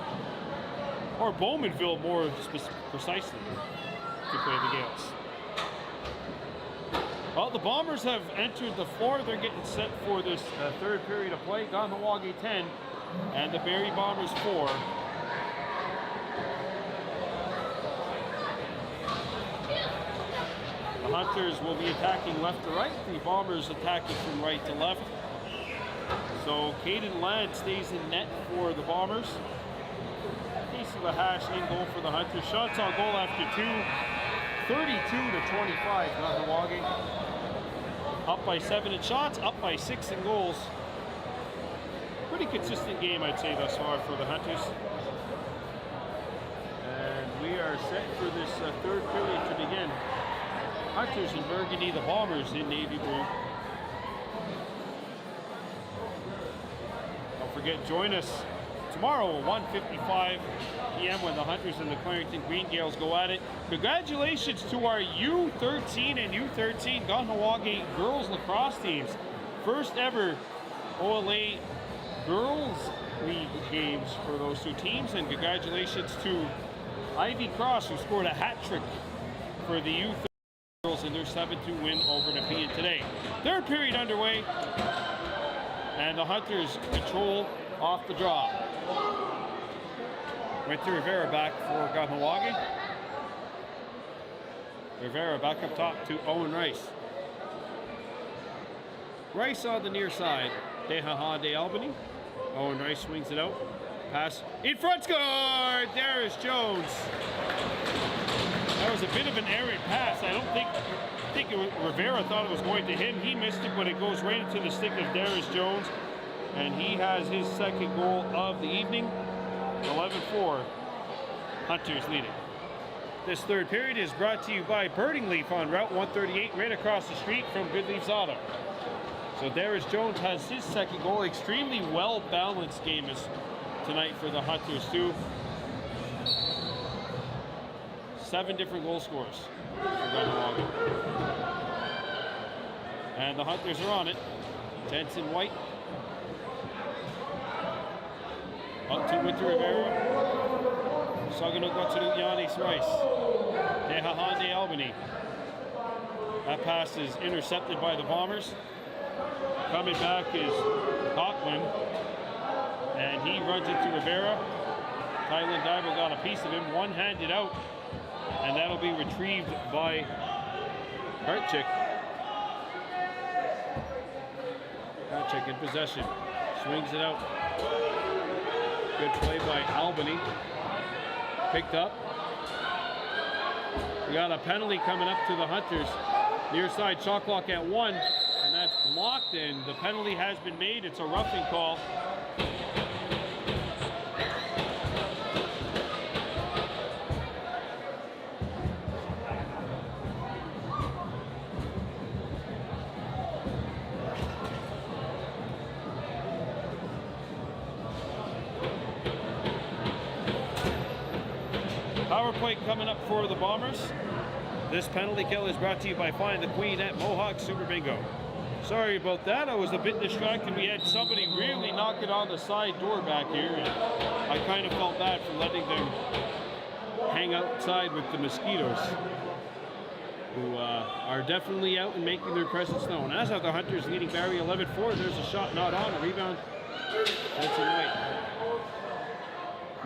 Or Bowmanville, more precisely, to play the Gales. Well, the Bombers have entered the floor. They're getting set for this third period of play. Kahnawake 10 and the Barrie Bombers 4. The Hunters will be attacking left to right. The Bombers attacking from right to left. So Caden Ladd stays in net for the Bombers. Casey Lahash in goal for the Hunters. Shots on goal after 2. 32-25, Kahnawake. Up by 7 in shots, up by 6 in goals. Pretty consistent game, I'd say, thus far for the Hunters. And we are set for this third period to begin. Hunters in burgundy, the Bombers in navy blue. Don't forget, join us tomorrow at 1:55 p.m. when the Hunters and the Clarington Green Gales go at it. Congratulations to our U13 and U13 Kahnawake girls lacrosse teams. First ever OLA girls league games for those two teams, and congratulations to Ivy Cross, who scored a hat trick for the youth girls in their 7-2 win over Nepean today. Third period underway, and the Hunters control off the draw. Went to Rivera back for Kahnawake. Rivera back up top to Owen Rice. Rice on the near side. De Albany. Owen Rice swings it out. Pass in front, score! Darius Jones. That was a bit of an errant pass. I think Rivera thought it was going to him. He missed it, but it goes right into the stick of Darius Jones. And he has his second goal of the evening. 11-4. Hunters leading. This third period is brought to you by Birding Leaf on Route 138, right across the street from Goodleaf's Auto. So Darius Jones has his second goal. Extremely well-balanced game tonight for the Hunters too. 7 different goal scorers for Kahnawake. And the Hunters are on it. Jensen White. Up to Winter Rivera. Saganook Yanis Rice. De Albany. That pass is intercepted by the Bombers. Coming back is Coughlin. And he runs into Rivera. Tylen Daibo got a piece of him, one-handed out. And that'll be retrieved by Hartchick. Hartchick in possession. Swings it out. Good play by Albany. Picked up. We got a penalty coming up to the Hunters. Near side shot clock at 1. And that's blocked, and the penalty has been made. It's a roughing call. Power play coming up for the Bombers. This penalty kill is brought to you by Find the Queen at Mohawk Super Bingo. Sorry about that, I was a bit distracted. We had somebody really knock it on the side door back here, and I kind of felt bad for letting them hang outside with the mosquitoes, who are definitely out and making their presence known. As are the Hunters, leading Barrie 11-4. There's a shot not on, a rebound. Jensen White.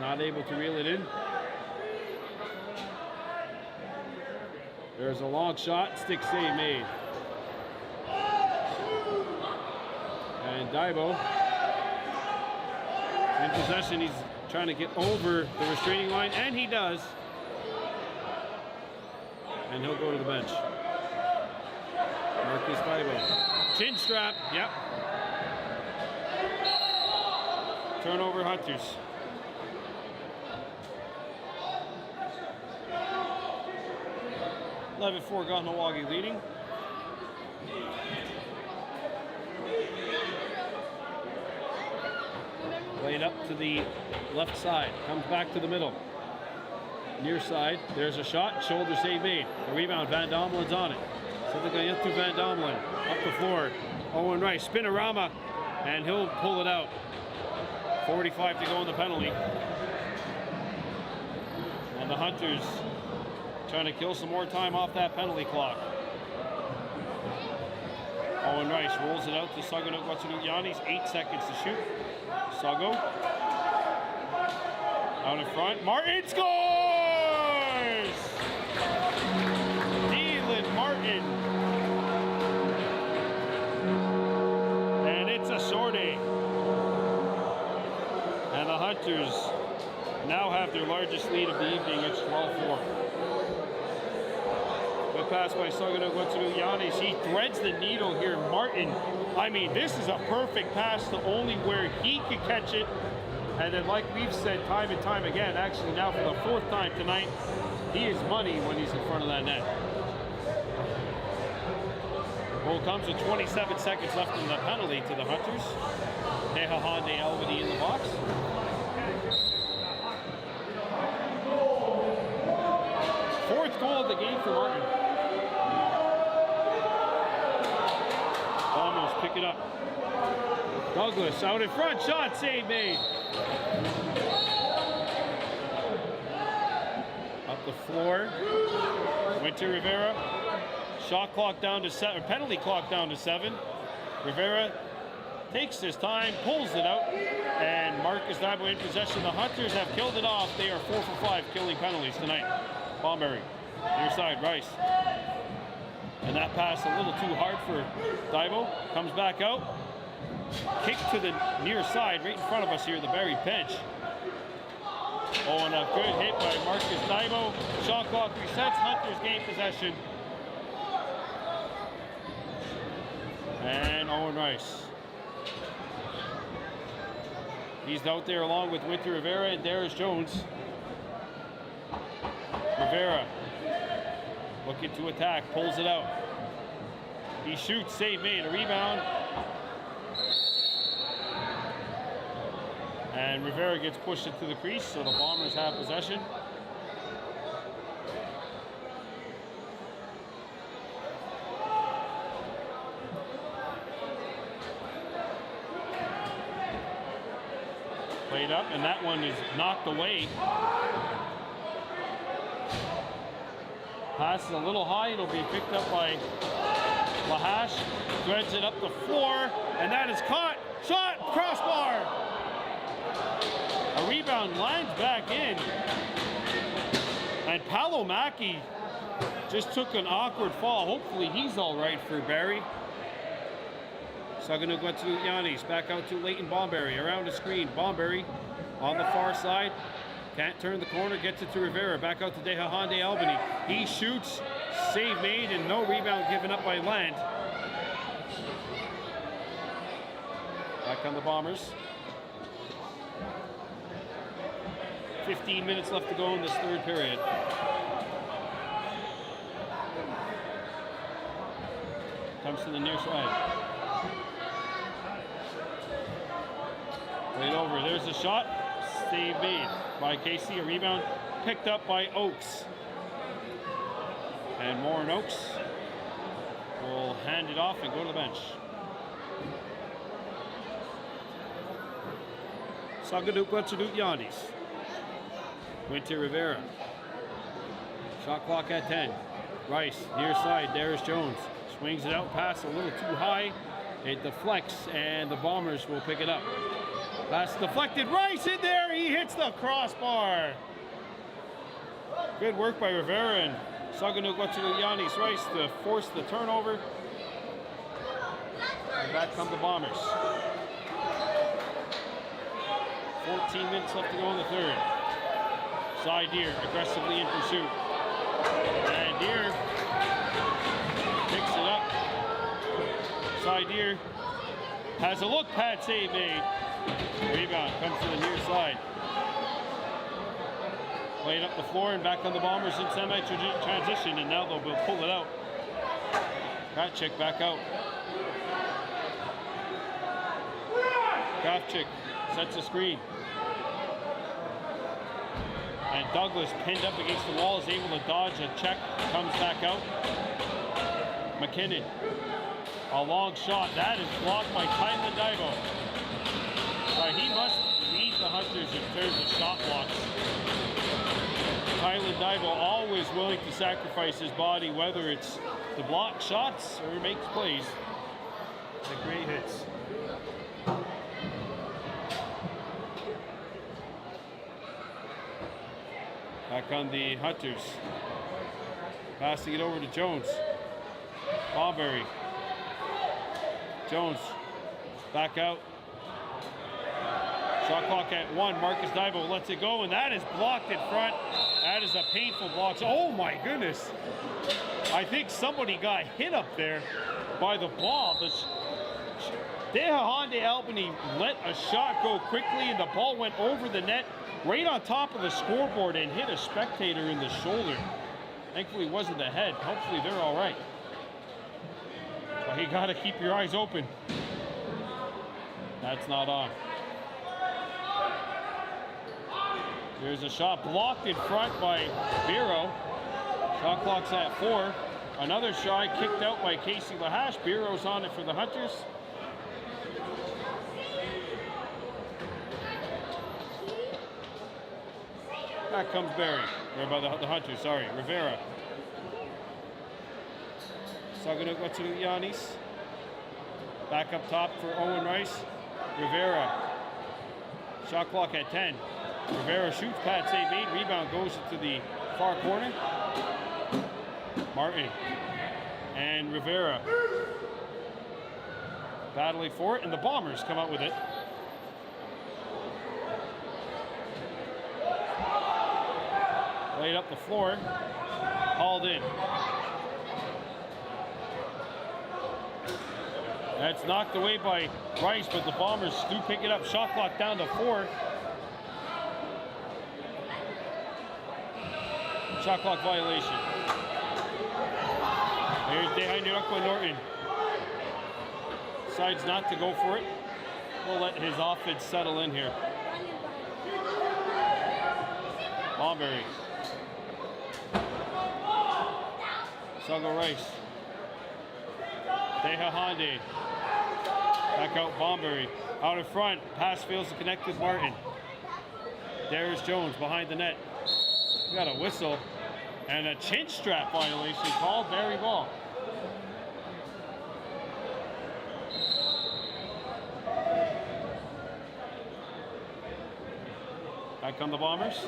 Not able to reel it in. There's a long shot, stick save made. And Daibo in possession. He's trying to get over the restraining line, and he does. And he'll go to the bench. Marcus Daibo. Chin strap, yep. Turnover Hunters. (11-4) Kahnawake leading. Played up to the left side. Comes back to the middle. Near side. There's a shot. Shoulder save made. A rebound. Van Dommelin's on it. Something up to Van Dommelin. Up the floor. Owen Rice. Spinorama. And he'll pull it out. 45 to go in the penalty. And the Hunters trying to kill some more time off that penalty clock. Owen Rice rolls it out to Saganook Yanis. 8 seconds to shoot. Sago. Out in front. Martin scores! Dylan Martin. And it's a shorty. And the Hunters now have their largest lead of the evening. It's 12-4. Good pass by Saganook Yanis. He threads the needle here. Martin, I mean, this is a perfect pass to only where he could catch it. And then, like we've said time and time again, actually now for the 4th time tonight, he is money when he's in front of that net. Goal comes with 27 seconds left in the penalty to the Hunters. Nehahande Albany in the box. Fourth goal of the game for Martin. Almost pick it up. Douglas out in front, shot save made. Up the floor, Winter Rivera. Shot clock down to 7, penalty clock down to 7. Rivera takes his time, pulls it out, and Marcus Daibo in possession. The Hunters have killed it off. They are 4 for 5 killing penalties tonight. Barrie, near side, Rice. And that pass a little too hard for Daibo. Comes back out. Kick to the near side, right in front of us here at the Barrie bench. Oh, and a good hit by Marcus Daibo. Shot clock resets. Hunters gain possession. And Owen Rice. He's out there along with Winter Rivera and Darius Jones. Rivera looking to attack, pulls it out. He shoots, save made, a rebound. And Rivera gets pushed into the crease, so the Bombers have possession. Played up, and that one is knocked away. Pass is a little high. It'll be picked up by Lahash. Threads it up the floor, and that is caught. Shot, crossbar. A rebound lines back in. And Palomaki just took an awkward fall. Hopefully he's all right for Barrie. Saganugwatsu back out to Leighton Bomberry, around the screen. Bomberry on the far side. Can't turn the corner, gets it to Rivera. Back out to Dehahande Albany. He shoots, save made, and no rebound given up by Land. Back on the Bombers. 15 minutes left to go in this third period. Comes to the near side. Played over, there's a shot. Save made by Casey, a rebound picked up by Oakes. And Warren Oakes will hand it off and go to the bench. Sagaduk Yandis. Winter Rivera. Shot clock at 10. Rice, near side, Darius Jones. Swings it out, pass a little too high. It deflects, and the Bombers will pick it up. Pass deflected, Rice in there, he hits the crossbar. Good work by Rivera and Saganugwatsu Rice to force the turnover. And back come the Bombers. 14 minutes left to go in the third. Side Deer aggressively in pursuit. And Deer picks it up. Side Deer has a look, pad save made. Rebound comes to the near side. Played up the floor and back on the Bombers in semi-transition, and now they'll pull it out. Kravchik back out. Kravchik sets a screen. And Douglas, pinned up against the wall, is able to dodge a check, comes back out. McKinnon, a long shot. That is blocked by Tyler Daibo. He must lead the Hunters in terms of shot blocks. Tyler Daibo always willing to sacrifice his body, whether it's to block shots or makes plays. The great hits. Back on the Hunters. Passing it over to Jones. Bomberry. Jones back out. Shot clock at 1. Marcus Daibo lets it go, and that is blocked in front. That is a painful block. Oh my goodness. I think somebody got hit up there by the ball. Dehahande Albany let a shot go quickly, and the ball went over the net right on top of the scoreboard and hit a spectator in the shoulder. Thankfully it wasn't the head. Hopefully they're all right. But you gotta keep your eyes open. That's not on. There's a shot blocked in front by Biro. Shot clock's at 4. Another shot kicked out by Casey Lahash. Biro's on it for the Hunters. Back comes Barrie. Or by the Hunter, sorry. Rivera. Saganuk to Yanis. Back up top for Owen Rice. Rivera. Shot clock at 10. Rivera shoots, pad save made. Rebound goes to the far corner. Martin. And Rivera. Battling for it, and the Bombers come out with it. Laid up the floor. Hauled in. That's knocked away by Rice, but the Bombers do pick it up. Shot clock down to 4. Shot clock violation. Here's Dehainurukwa Norton. Decides not to go for it. We'll let his offense settle in here. Barrie. Sago Rice. Deha Honde. Back out Barrie. Out in front. Pass fails to connect with Martin. Darius Jones behind the net. We got a whistle and a chin strap violation called. Barrie ball. Back on the Bombers.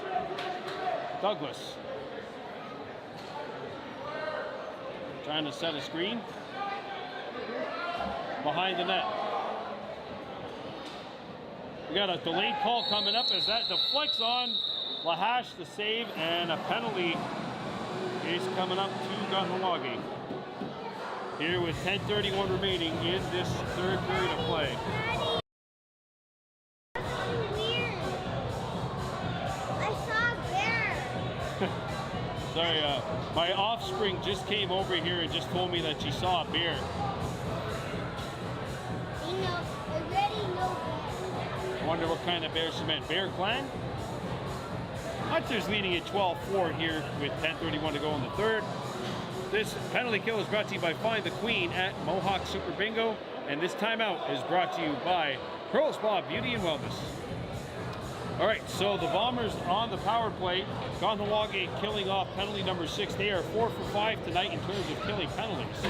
Douglas. Trying to set a screen. Behind the net. We got a delayed call coming up as that deflects on Lahash the save, and a penalty is coming up to Kahnawake. Here with 10:31 remaining in this third period of play. Sorry, my offspring just came over here and just told me that she saw a bear. Wonder what kind of bear she meant. Bear Clan? Hunters leading at 12-4 here with 10:31 to go in the third. This penalty kill is brought to you by Find the Queen at Mohawk Super Bingo. And this timeout is brought to you by Pearl Spa Beauty and Wellness. All right, so the Bombers on the power play. Kahnawake killing off penalty number 6. They are 4 for 5 tonight in terms of killing penalties.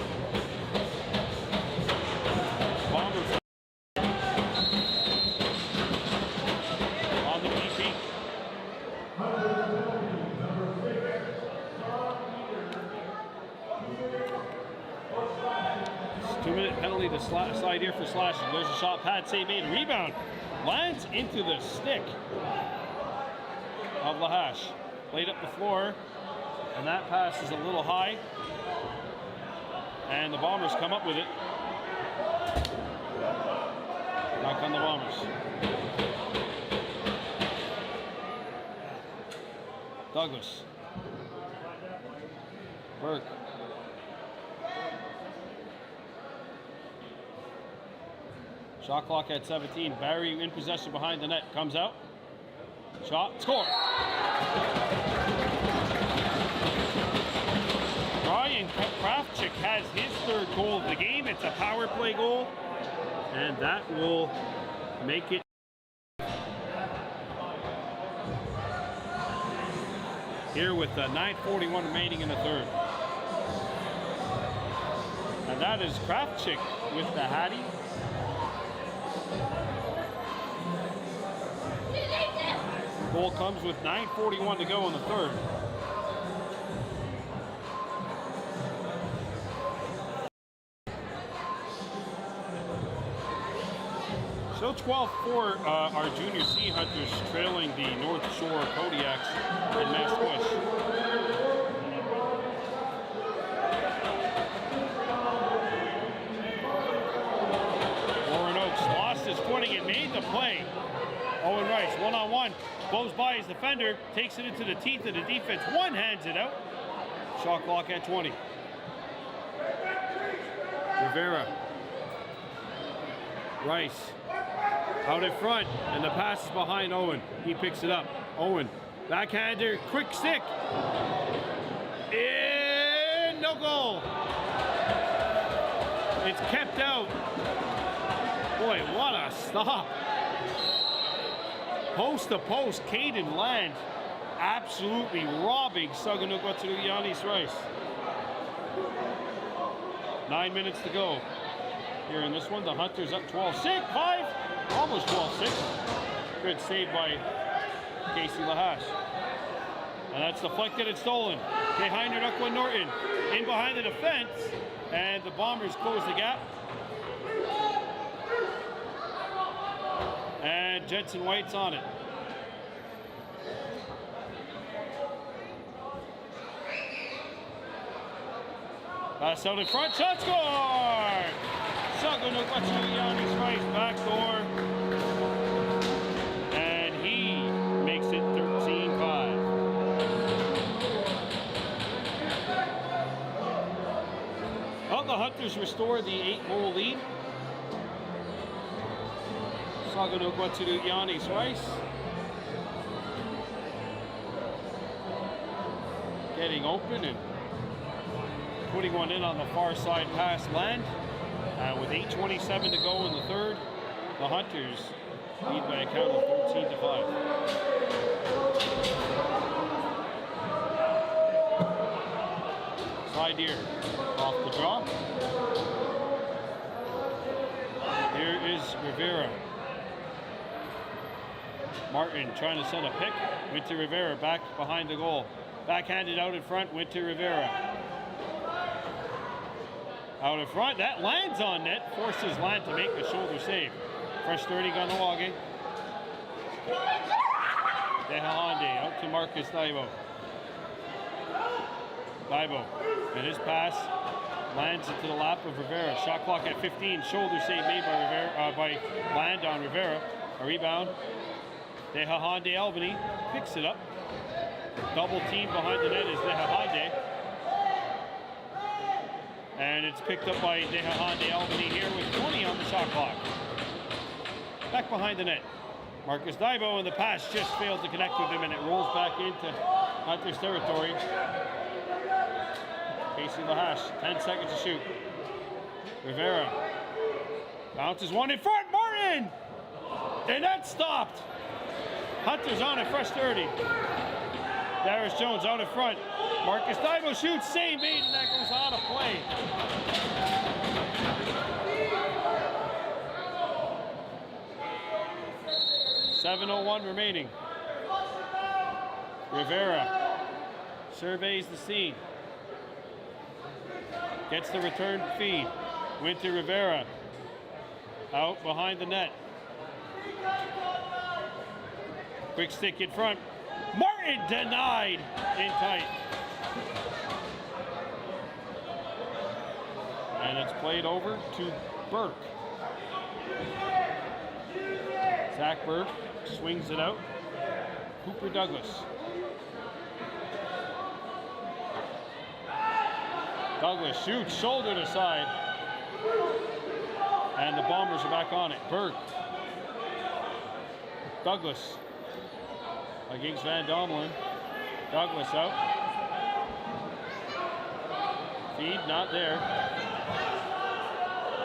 Bombers on the PP. 2-minute penalty to slide here for Slashing. There's a shot, pad save made, rebound. Lands into the stick of Lahash. Played up the floor, and that pass is a little high. And the Bombers come up with it. Back on the Bombers. Douglas. Burke. Shot clock at 17. Barrie in possession behind the net. Comes out. Shot. Score. Brian Kravchuk has his third goal of the game. It's a power play goal. And that will make it. Here with 9:41 remaining in the third. And that is Kravchuk with the Hattie. Goal comes with 9:41 to go in the third. So 12-4, our junior Sea Hunters trailing the North Shore Kodiaks in Masquesh. Warren Oaks lost his footing and made the play. Owen Rice, one-on-one, goes by his defender, takes it into the teeth of the defense, one-hands it out. Shot clock at 20. Rivera. Rice. Out in front, and the pass is behind Owen. He picks it up. Owen, backhander, quick stick. And no goal. It's kept out. Boy, what a stop. Post to post, Caden Land absolutely robbing Kahnawake Rice. 9 minutes to go here in this one. The Hunters up 12-6, 5, almost 12-6. Good save by Casey Lahash. And that's deflected and stolen. Kahnawake Norton in behind the defense, and the Bombers close the gap. And Jensen White's on it. Pass out in front, shot score! Kahnawake Rice backdoor. And he makes it 13-5. Well, the Hunters restore the 8-goal lead. Kahnawake Rice getting open and putting one in on the far side past Land. With 8:27 to go in the third, the Hunters lead by a count of 13-5. Side here off the draw. Here is Rivera. Martin trying to send a pick. Went to Rivera, back behind the goal. Backhanded out in front, went to Rivera. Out in front, that lands on net, forces Land to make a shoulder save. Fresh 30, Kahnawake. Dehahande out to Marcus Daibo. Daibo, and his pass lands into the lap of Rivera. Shot clock at 15, shoulder save made by Rivera, by Land on Rivera. A rebound. Dehahande Albany picks it up. Double team behind the net is Dehahande. And it's picked up by Dehahande Albany here with 20 on the shot clock. Back behind the net. Marcus Daibo, and the pass just failed to connect with him, and it rolls back into Hunters territory. Casey Lahash, 10 seconds to shoot. Rivera bounces one in front, Martin! And that's stopped. Hunters on it, fresh 30. Darius Jones out in front. Marcus Daibo shoots, save made, and that goes out of play. .7:01 remaining. Rivera surveys the scene. Gets the return feed. Went to Rivera. Out behind the net. Quick stick in front. Martin denied in tight. And it's played over to Burke. Zach Burke swings it out. Cooper Douglas. Douglas shoots, shoulder to side. And the Bombers are back on it. Burke. Douglas. Against Van Domelen. Douglas out. Feed not there.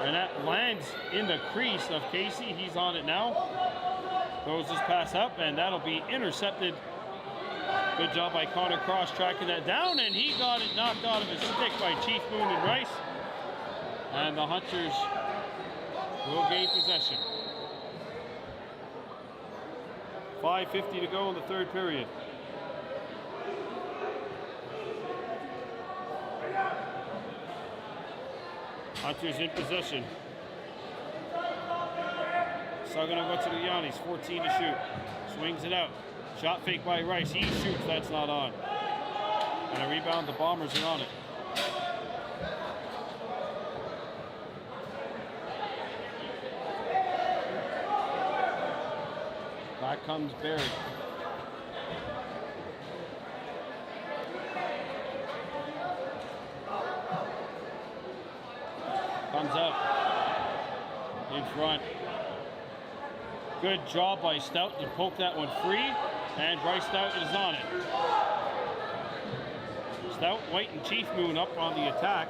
And that lands in the crease of Casey. He's on it now. Throws this pass up, and that'll be intercepted. Good job by Connor Cross tracking that down, and he got it knocked out of his stick by Chief Moon and Rice. And the Hunters will gain possession. 5:50 to go in the third period. Hunters in possession. Kahnawake 14 to shoot. Swings it out. Shot fake by Rice. He shoots. That's not on. And a rebound. The Bombers are on it. Back comes Barrie. Comes up. In front. Good job by Stout to poke that one free. And Bryce Stout is on it. Stout, White, and Chief Moon up on the attack.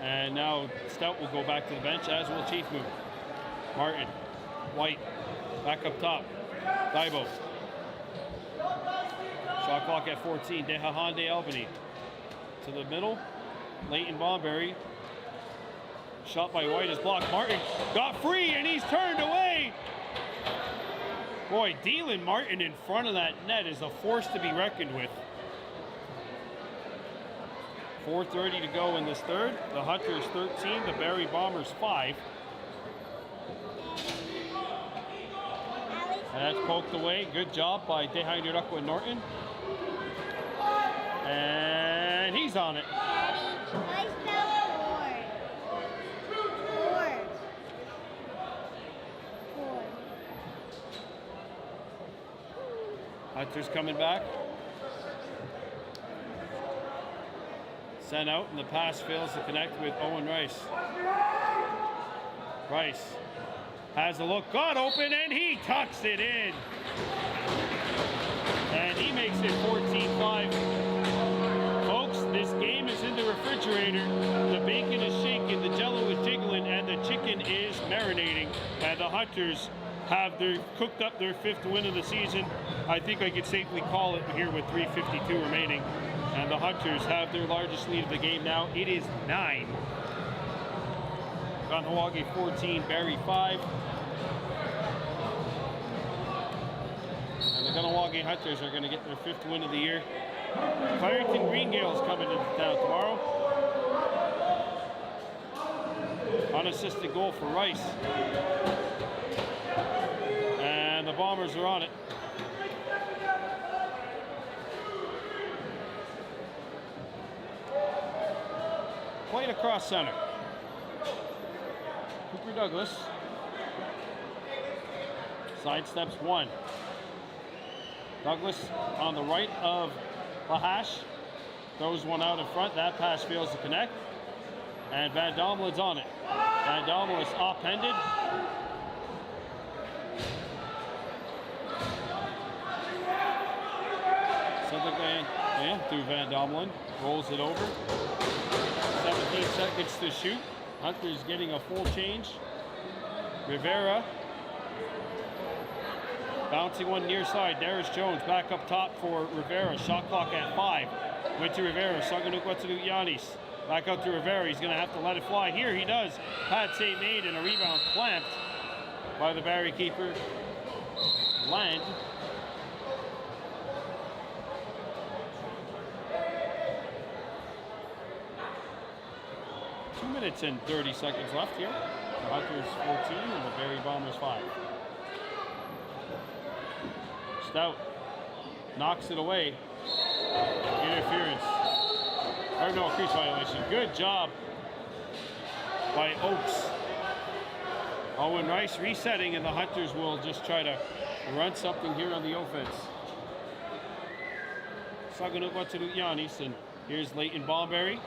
And now Stout will go back to the bench, as will Chief Moon. Martin. White. Back up top. Daibo. Shot clock at 14. Deha Hyundai Albany. To the middle. Leighton Barrie. Shot by White is blocked. Martin got free and he's turned away. Boy, Dylan Martin in front of that net is a force to be reckoned with. 4:30 to go in this third. The Hunters 13, the Barrie Bombers 5. And that's poked away. Good job by Deha Norton. And he's on it. Hunters coming back. Sent out, and the pass fails to connect with Owen Rice. Rice has a look, got open, and he tucks it in. And he makes it 14-5. Folks, this game is in the refrigerator. The bacon is shaking, the jello is jiggling, and the chicken is marinating. And the Hunters have cooked up their 5th win of the season. I think I could safely call it here with 3:52 remaining. And the Hunters have their largest lead of the game now. It is 9. Kahnawake 14, Barrie 5. And the Kahnawake Hunters are going to get their 5th win of the year. Clarington Green Gales coming into town tomorrow. Unassisted goal for Rice. And the Bombers are on it. Played across center. Cooper Douglas sidesteps one. Douglas on the right of Lahash. Throws one out in front. That pass fails to connect. And Van Domelin's on it. Van Domel is offended. Something through Van Domelin. Rolls it over. 17 seconds to shoot. Hunter's getting a full change. Rivera. Bouncing one near side. Darius Jones back up top for Rivera. Shot clock at 5. Went to Rivera. Saganuk to Yanis. Back out to Rivera. He's going to have to let it fly. Here he does. Pad save made and a rebound clamped by the Barrie keeper. Land. Minutes and 30 seconds left here. The Hunters 14 and the Barrie Bombers 5. Stout knocks it away. Interference. Or no, crease violation. Good job by Oakes. Owen Rice resetting, and the Hunters will just try to run something here on the offense. Saganuk to Yanis, and here's Leighton Barrie.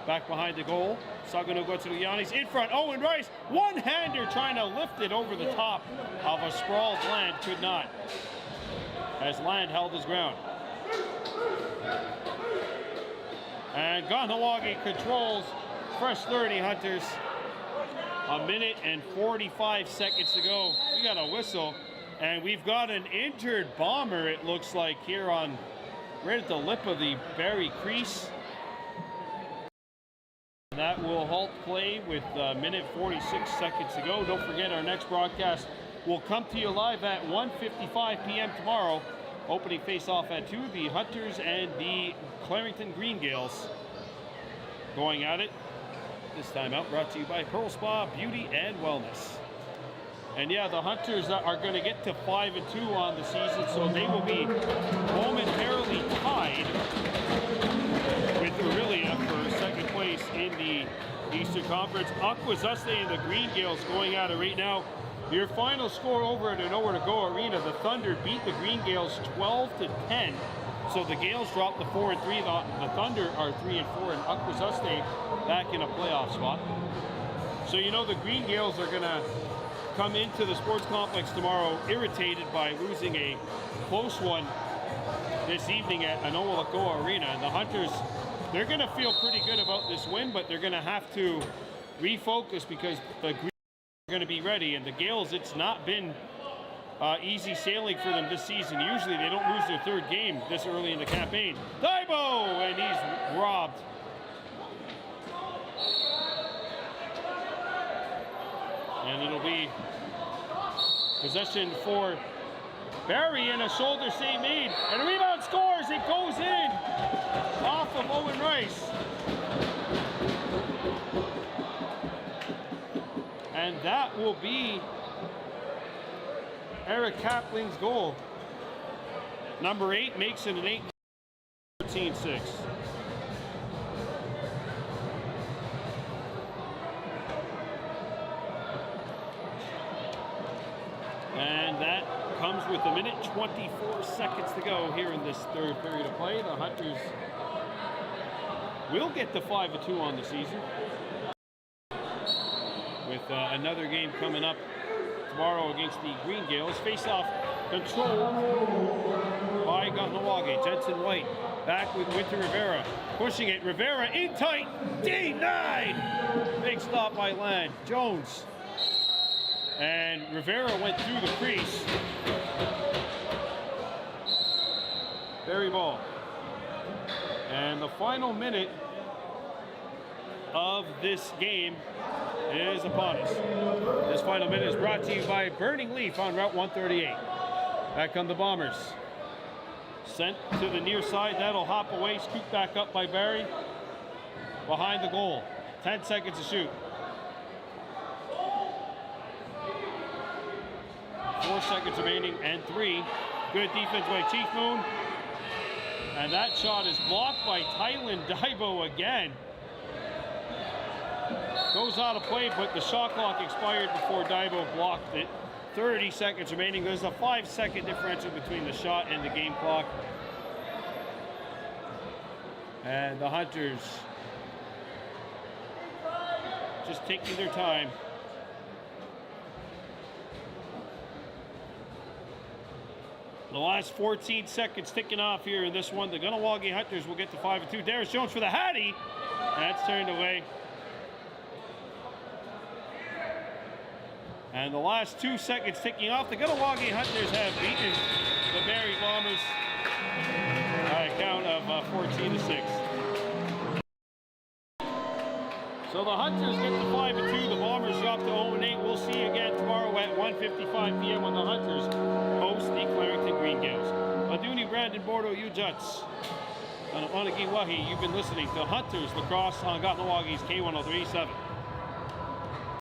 Back behind the goal. Saganuk to Yanis. In front, Owen Rice. One-hander trying to lift it over the top of a sprawled Land. Could not. As Land held his ground. And Kahnawake controls. Fresh 30 Hunters. A minute and 45 seconds to go. We got a whistle. And we've got an injured Bomber, it looks like, here on right at the lip of the Barrie crease. That will halt play with a minute 46 seconds to go. Don't forget, our next broadcast will come to you live at 1:55 p.m. tomorrow. Opening face-off at 2, the Hunters and the Clarington Green Gales going at it. This time out brought to you by Pearl Spa Beauty and Wellness. And yeah, the Hunters are going to get to 5-2 on the season, so they will be momentarily tied with Aurelia for second place in the Eastern Conference. Akwesasne and the Green Gales going at it right now. Your final score over at the Nowhere to Go Arena, the Thunder beat the Green Gales 12-10. So the Gales dropped to 4-3. The Thunder are 3-4, and Akwesasne back in a playoff spot. So you know the Green Gales are going to come into the sports complex tomorrow irritated by losing a close one this evening at Kahnawake Arena. And the Hunters, they're going to feel pretty good about this win, but they're going to have to refocus because the Green are going to be ready. And the Gales, it's not been easy sailing for them this season. Usually they don't lose their third game this early in the campaign. Daibo, and he's robbed. And it'll be possession for Barrie, and a shoulder save made. And a rebound scores, it goes in off of Owen Rice. And that will be Eric Kapling's goal. Number 8 makes it an 8-14-6. And that comes with a minute 24 seconds to go here in this third period of play. The Hunters will get to 5-2 on the season, with another game coming up tomorrow against the Green Gales. Face-off controlled by Kahnawake. Jensen White back with Winter Rivera. Pushing it. Rivera in tight. D9. Big stop by Land. Jones. And Rivera went through the crease. Barrie ball. And the final minute of this game is upon us. This final minute is brought to you by Burning Leaf on Route 138. Back come the Bombers. Sent to the near side. That'll hop away. Scooped back up by Barrie. Behind the goal. 10 seconds to shoot. 4 seconds remaining, and 3. Good defense by Chief Moon. And that shot is blocked by Tylen Daibo again. Goes out of play, but the shot clock expired before Daibo blocked it. 30 seconds remaining. There's a 5-second differential between the shot and the game clock. And the Hunters just taking their time. The last 14 seconds ticking off here in this one. The Kahnawake Hunters will get to 5-2. Darius Jones for the Hattie. That's turned away. And the last 2 seconds ticking off. The Kahnawake Hunters have beaten the Barrie Bombers by a count of 14-6. So the Hunters get to 5-2. The Bombers drop to 0-8. We'll see you again tomorrow at 1:55 p.m. when the Hunters host the Clarington Green Gales. Aduni Brandon Bordeaux, you Juts. And Onagi Wahi, you've been listening to Hunters Lacrosse on Kahnawake K103.7.